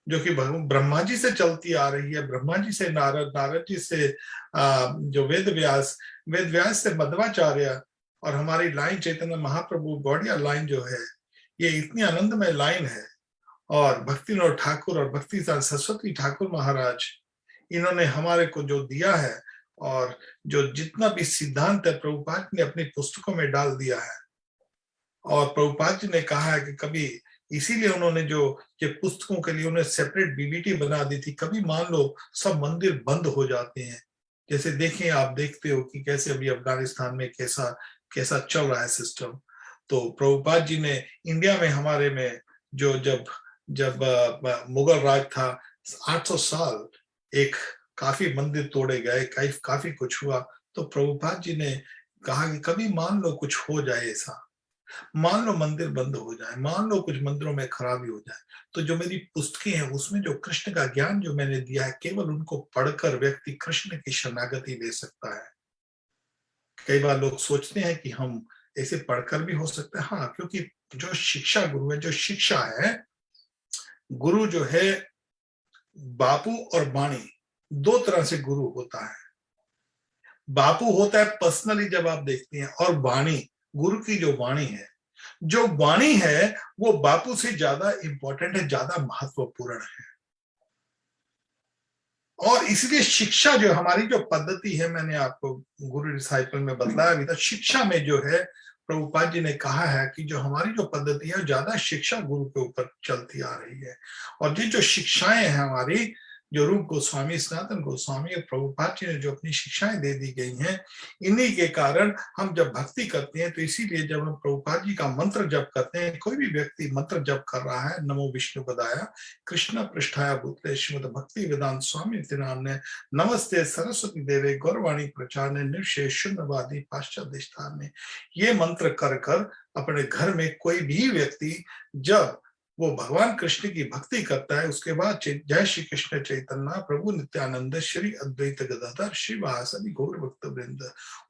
जो कि ब्रह्मा जी से चलती आ रही है, ब्रह्मा जी से नारद, नारद जी से जो वेद व्यास से मध्वाचार्य, और हमारी लाइन चैतन्य महाप्रभु गौड़िया लाइन जो है, ये इतनी आनंदमय लाइन है। और भक्तिविनोद ठाकुर और भक्ति सरस्वती ठाकुर महाराज, इन्होंने हमारे को जो दिया है, और जो जितना भी सिद्धांत है प्रभुपाद ने अपनी पुस्तकों में डाल दिया है। और प्रभुपाद जी ने कहा है कि कभी, इसीलिए उन्होंने जो ये पुस्तकों के लिए उन्हें सेपरेट बीबीटी बना दी थी, कभी मान लो सब मंदिर बंद हो जाते हैं, जैसे देखें आप देखते हो कि कैसे अभी अफगानिस्तान में कैसा कैसा चल रहा है सिस्टम। तो प्रभुपाद जी ने इंडिया में हमारे में जो जब जब मुगल राज था 800 साल, एक काफी मंदिर तोड़े गए, काफी कुछ हुआ। तो प्रभुपाद जी ने कहा कि कभी मान लो कुछ हो जाए ऐसा, मान लो मंदिर बंद हो जाए, मान लो कुछ मंदिरों में खराबी हो जाए, तो जो मेरी पुस्तकें हैं उसमें जो कृष्ण का ज्ञान जो मैंने दिया है, केवल उनको पढ़कर व्यक्ति कृष्ण की शरणागति ले सकता है। कई बार लोग सोचते हैं कि हम ऐसे पढ़कर भी हो सकता है, हाँ, क्योंकि जो शिक्षा गुरु है, जो शिक्षा है, गुरु जो है बापू और वाणी दो तरह से गुरु होता है। बापू होता है पर्सनली जब आप देखते हैं, और वाणी, गुरु की जो वाणी है, जो वाणी है वो बापू से ज्यादा इंपॉर्टेंट है, ज्यादा महत्वपूर्ण है। और इसलिए शिक्षा जो हमारी जो पद्धति है, मैंने आपको गुरु डिसाइपल में बतलाया भी था, शिक्षा में जो है प्रभुपाद जी ने कहा है कि जो हमारी जो पद्धति है ज्यादा शिक्षा गुरु के ऊपर चलती आ रही है। और ये जो शिक्षाएं हैं हमारी, जो रूप गोस्वामी, सनातन गोस्वामी और प्रभुपाद जी ने जो अपनी शिक्षाएं दे दी गई हैं, इन्हीं के कारण हम जब भक्ति करते हैं, तो इसीलिए जब हम प्रभुपाद जी का मंत्र जप करते हैं, कोई भी व्यक्ति मंत्र जप कर रहा है, नमो विष्णु पदाय कृष्ण पृष्ठाया भूतले श्रीमद भक्ति वेदांत स्वामी नामने नमस्ते सरस्वती देवे गौरवाणी प्रचार ने निर्शेष शून्यवादी पाश्चात्य में, ये मंत्र कर कर अपने घर में कोई भी व्यक्ति जब वो भगवान कृष्ण की भक्ति करता है, उसके बाद जय श्री कृष्ण चैतन्य प्रभु नित्यानंद श्री अद्वैत गदाधर श्रीवासदि गौर भक्त वृंद,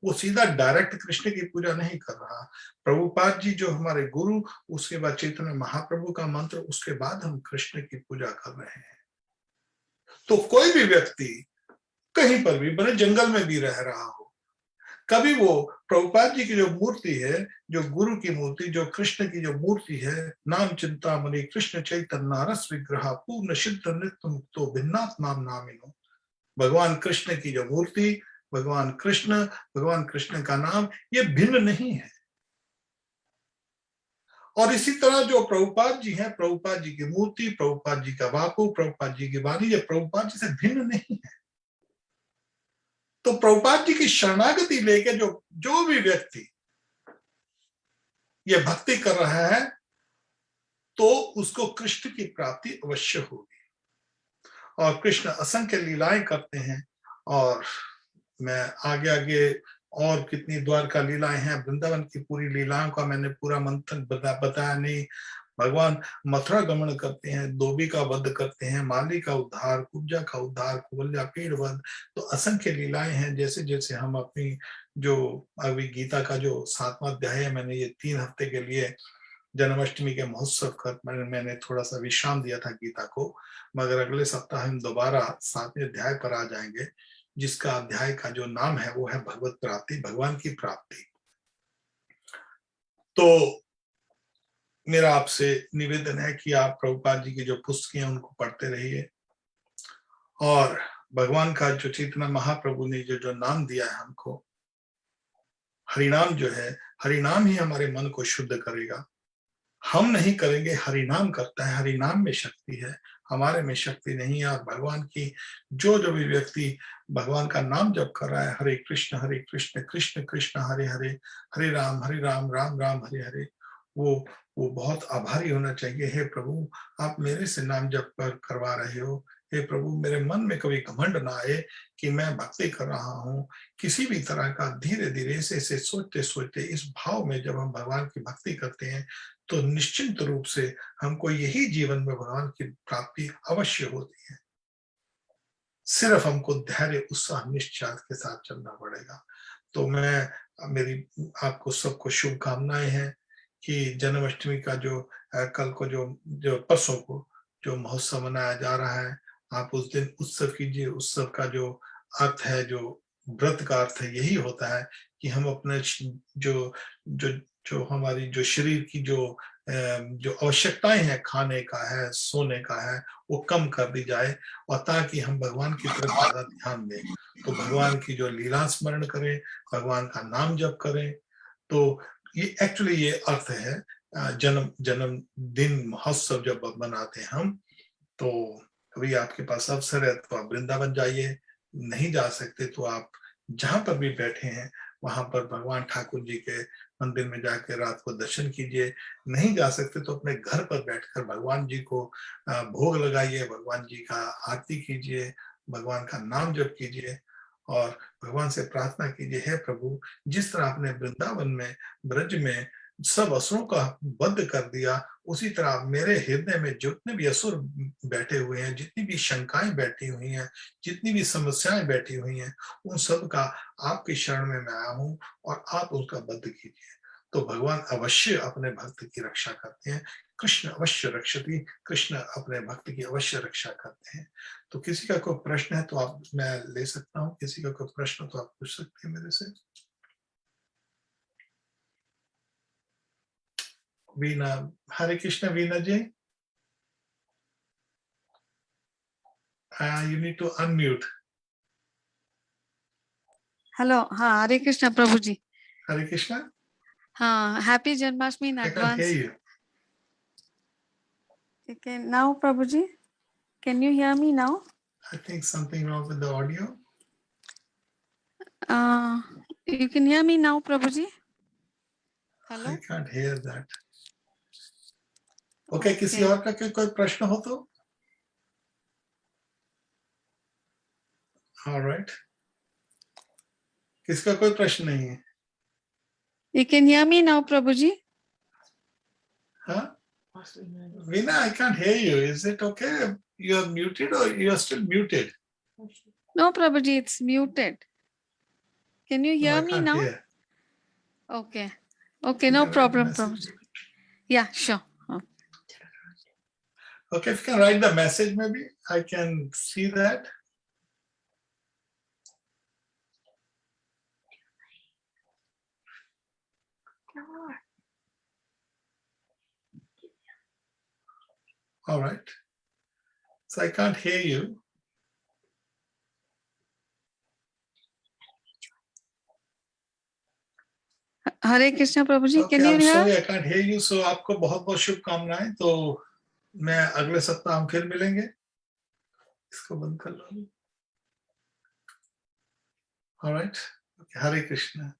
वो सीधा डायरेक्ट कृष्ण की पूजा नहीं कर रहा। प्रभुपाद जी जो हमारे गुरु, उसके बाद चैतन्य महाप्रभु का मंत्र, उसके बाद हम कृष्ण की पूजा कर रहे हैं। तो कोई भी व्यक्ति कहीं पर भी, भले जंगल में भी रह रहा हो, कभी वो प्रभुपाद जी की जो मूर्ति है, जो गुरु की मूर्ति, जो कृष्ण की जो मूर्ति है, नाम चिंतामणि कृष्ण चैतन्य रस विग्रह पूर्ण सिद्ध नित्य मुक्तो भिन्नात नाम नामिनो, भगवान कृष्ण की जो मूर्ति, भगवान कृष्ण का नाम, ये भिन्न नहीं है। और इसी तरह जो प्रभुपाद जी हैं, प्रभुपाद जी की मूर्ति, प्रभुपाद जी का बापू, प्रभुपाद जी की वाणी, ये प्रभुपाद जी से भिन्न नहीं है। तो प्रभुपाद जी की शरणागति लेके जो भी व्यक्ति ये भक्ति कर रहा है, तो उसको कृष्ण की प्राप्ति अवश्य होगी। और कृष्ण असंख्य लीलाएं करते हैं, और मैं आगे आगे और कितनी द्वारका लीलाएं हैं, वृंदावन की पूरी लीलाओं का मैंने पूरा मंथन बताया नहीं। भगवान मथुरा गमन करते हैं, धोबी का वध करते हैं, माली का उद्धार, कुब्जा का उद्धार, कुबल्या पीड़ वध, तो असंख्य लीलाएं हैं। जैसे जैसे हम अपनी जो अभी गीता का जो 7वां अध्याय है, मैंने ये 3 हफ्ते के लिए जन्माष्टमी के महोत्सव का मैंने थोड़ा सा विश्राम दिया था गीता को, मगर अगले सप्ताह हम दोबारा 7वें अध्याय पर आ जाएंगे, जिसका अध्याय का जो नाम है वो है भगवत प्राप्ति, भगवान की प्राप्ति। तो मेरा आपसे निवेदन है कि आप प्रभुपाद जी की जो पुस्तकें हैं उनको पढ़ते रहिए, और भगवान का जो चैतन्य महाप्रभु ने जो नाम दिया है हमको, हरिनाम जो है, हरिनाम ही हमारे मन को शुद्ध करेगा। हम नहीं करेंगे, हरिनाम करता है, हरिनाम में शक्ति है, हमारे में शक्ति नहीं है। और भगवान की जो भी व्यक्ति भगवान का नाम जप कर रहा है, हरे कृष्ण कृष्ण कृष्ण हरे हरे, हरे राम राम राम हरे हरे, वो बहुत आभारी होना चाहिए। हे प्रभु, आप मेरे से नाम जप करवा रहे हो, हे प्रभु मेरे मन में कभी घमंड ना आए कि मैं भक्ति कर रहा हूँ, किसी भी तरह का। धीरे धीरे से सोचते सोचते इस भाव में जब हम भगवान की भक्ति करते हैं, तो निश्चित रूप से हमको यही जीवन में भगवान की प्राप्ति अवश्य होती है। सिर्फ हमको धैर्य, उत्साह, निश्चय के साथ चलना पड़ेगा। तो मेरी आपको सबको शुभकामनाएं हैं कि जन्माष्टमी का जो कल को जो परसों को जो महोत्सव मनाया जा रहा है, आप उस दिन उत्सव कीजिए। उत्सव का जो अर्थ है, जो व्रत का अर्थ है, यही होता है कि हम अपने जो जो जो हमारी जो शरीर की जो आवश्यकताएं हैं, खाने का है, सोने का है, वो कम कर दी जाए, और ताकि हम भगवान की तरफ ज्यादा ध्यान दें। तो भगवान की जो लीला स्मरण करें, भगवान का नाम जप करें। तो ये एक्चुअली ये अर्थ है जन्म दिन महोत्सव जब मनाते हैं हम। तो कभी आपके पास अवसर है तो आप वृंदावन जाइए, नहीं जा सकते तो आप जहां पर भी बैठे हैं वहां पर भगवान ठाकुर जी के मंदिर में जाकर रात को दर्शन कीजिए। नहीं जा सकते तो अपने घर पर बैठकर भगवान जी को भोग लगाइए, भगवान जी का आरती कीजिए, भगवान का नाम जप कीजिए, और भगवान से प्रार्थना कीजिए, हे प्रभु, जिस तरह आपने वृंदावन में, ब्रज में सब असुरों का वध कर दिया, उसी तरह मेरे हृदय में जितने भी असुर बैठे हुए हैं, जितनी भी शंकाएं बैठी हुई हैं, जितनी भी समस्याएं बैठी हुई हैं, उन सब का आपकी शरण में मैं आया हूं, और आप उसका वध कीजिए। तो भगवान अवश्य अपने भक्त की रक्षा करते हैं। कृष्ण अवश्य रक्षति, कृष्ण अपने भक्त की अवश्य रक्षा करते हैं। तो किसी का कोई प्रश्न है तो आप, मैं ले सकता हूँ, किसी का कोई प्रश्न तो आप पूछ सकते हैं मेरे से। Veena, Hare Krishna Veena ji, you need to unmute. Hello, हाँ हरे कृष्णा प्रभु जी। हरे कृष्णा। हाँ, happy Janmashtami in I can't advance. hear you. Okay, now प्रभु जी, can you hear me now? I think something wrong with the audio. You can hear me now प्रभु जी? Hello? I can't hear that. Okay, किसी और का कोई प्रश्न हो तो? All right. किसका कोई प्रश्न नहीं है? You can hear me now प्रभु जी? Huh? Veena, I can't hear you. Is it okay? You are muted or you are still muted? No Prabhu ji, it's muted. Can you hear No, I me can't now? hear. Okay. Okay, You no can write the problem message. Prabhu ji. Yeah, sure. Okay, if you can write the message, maybe I can see that. All right. So I can't hear you. हरे कृष्णा प्रभु जी, Okay, can you I'm hear? sorry I can't hear you. So आपको बहुत बहुत शुभकामनाएं। तो मैं अगले सप्ताह हम फिर मिलेंगे। इसको बंद कर लो। All right. Okay, Hare Krishna.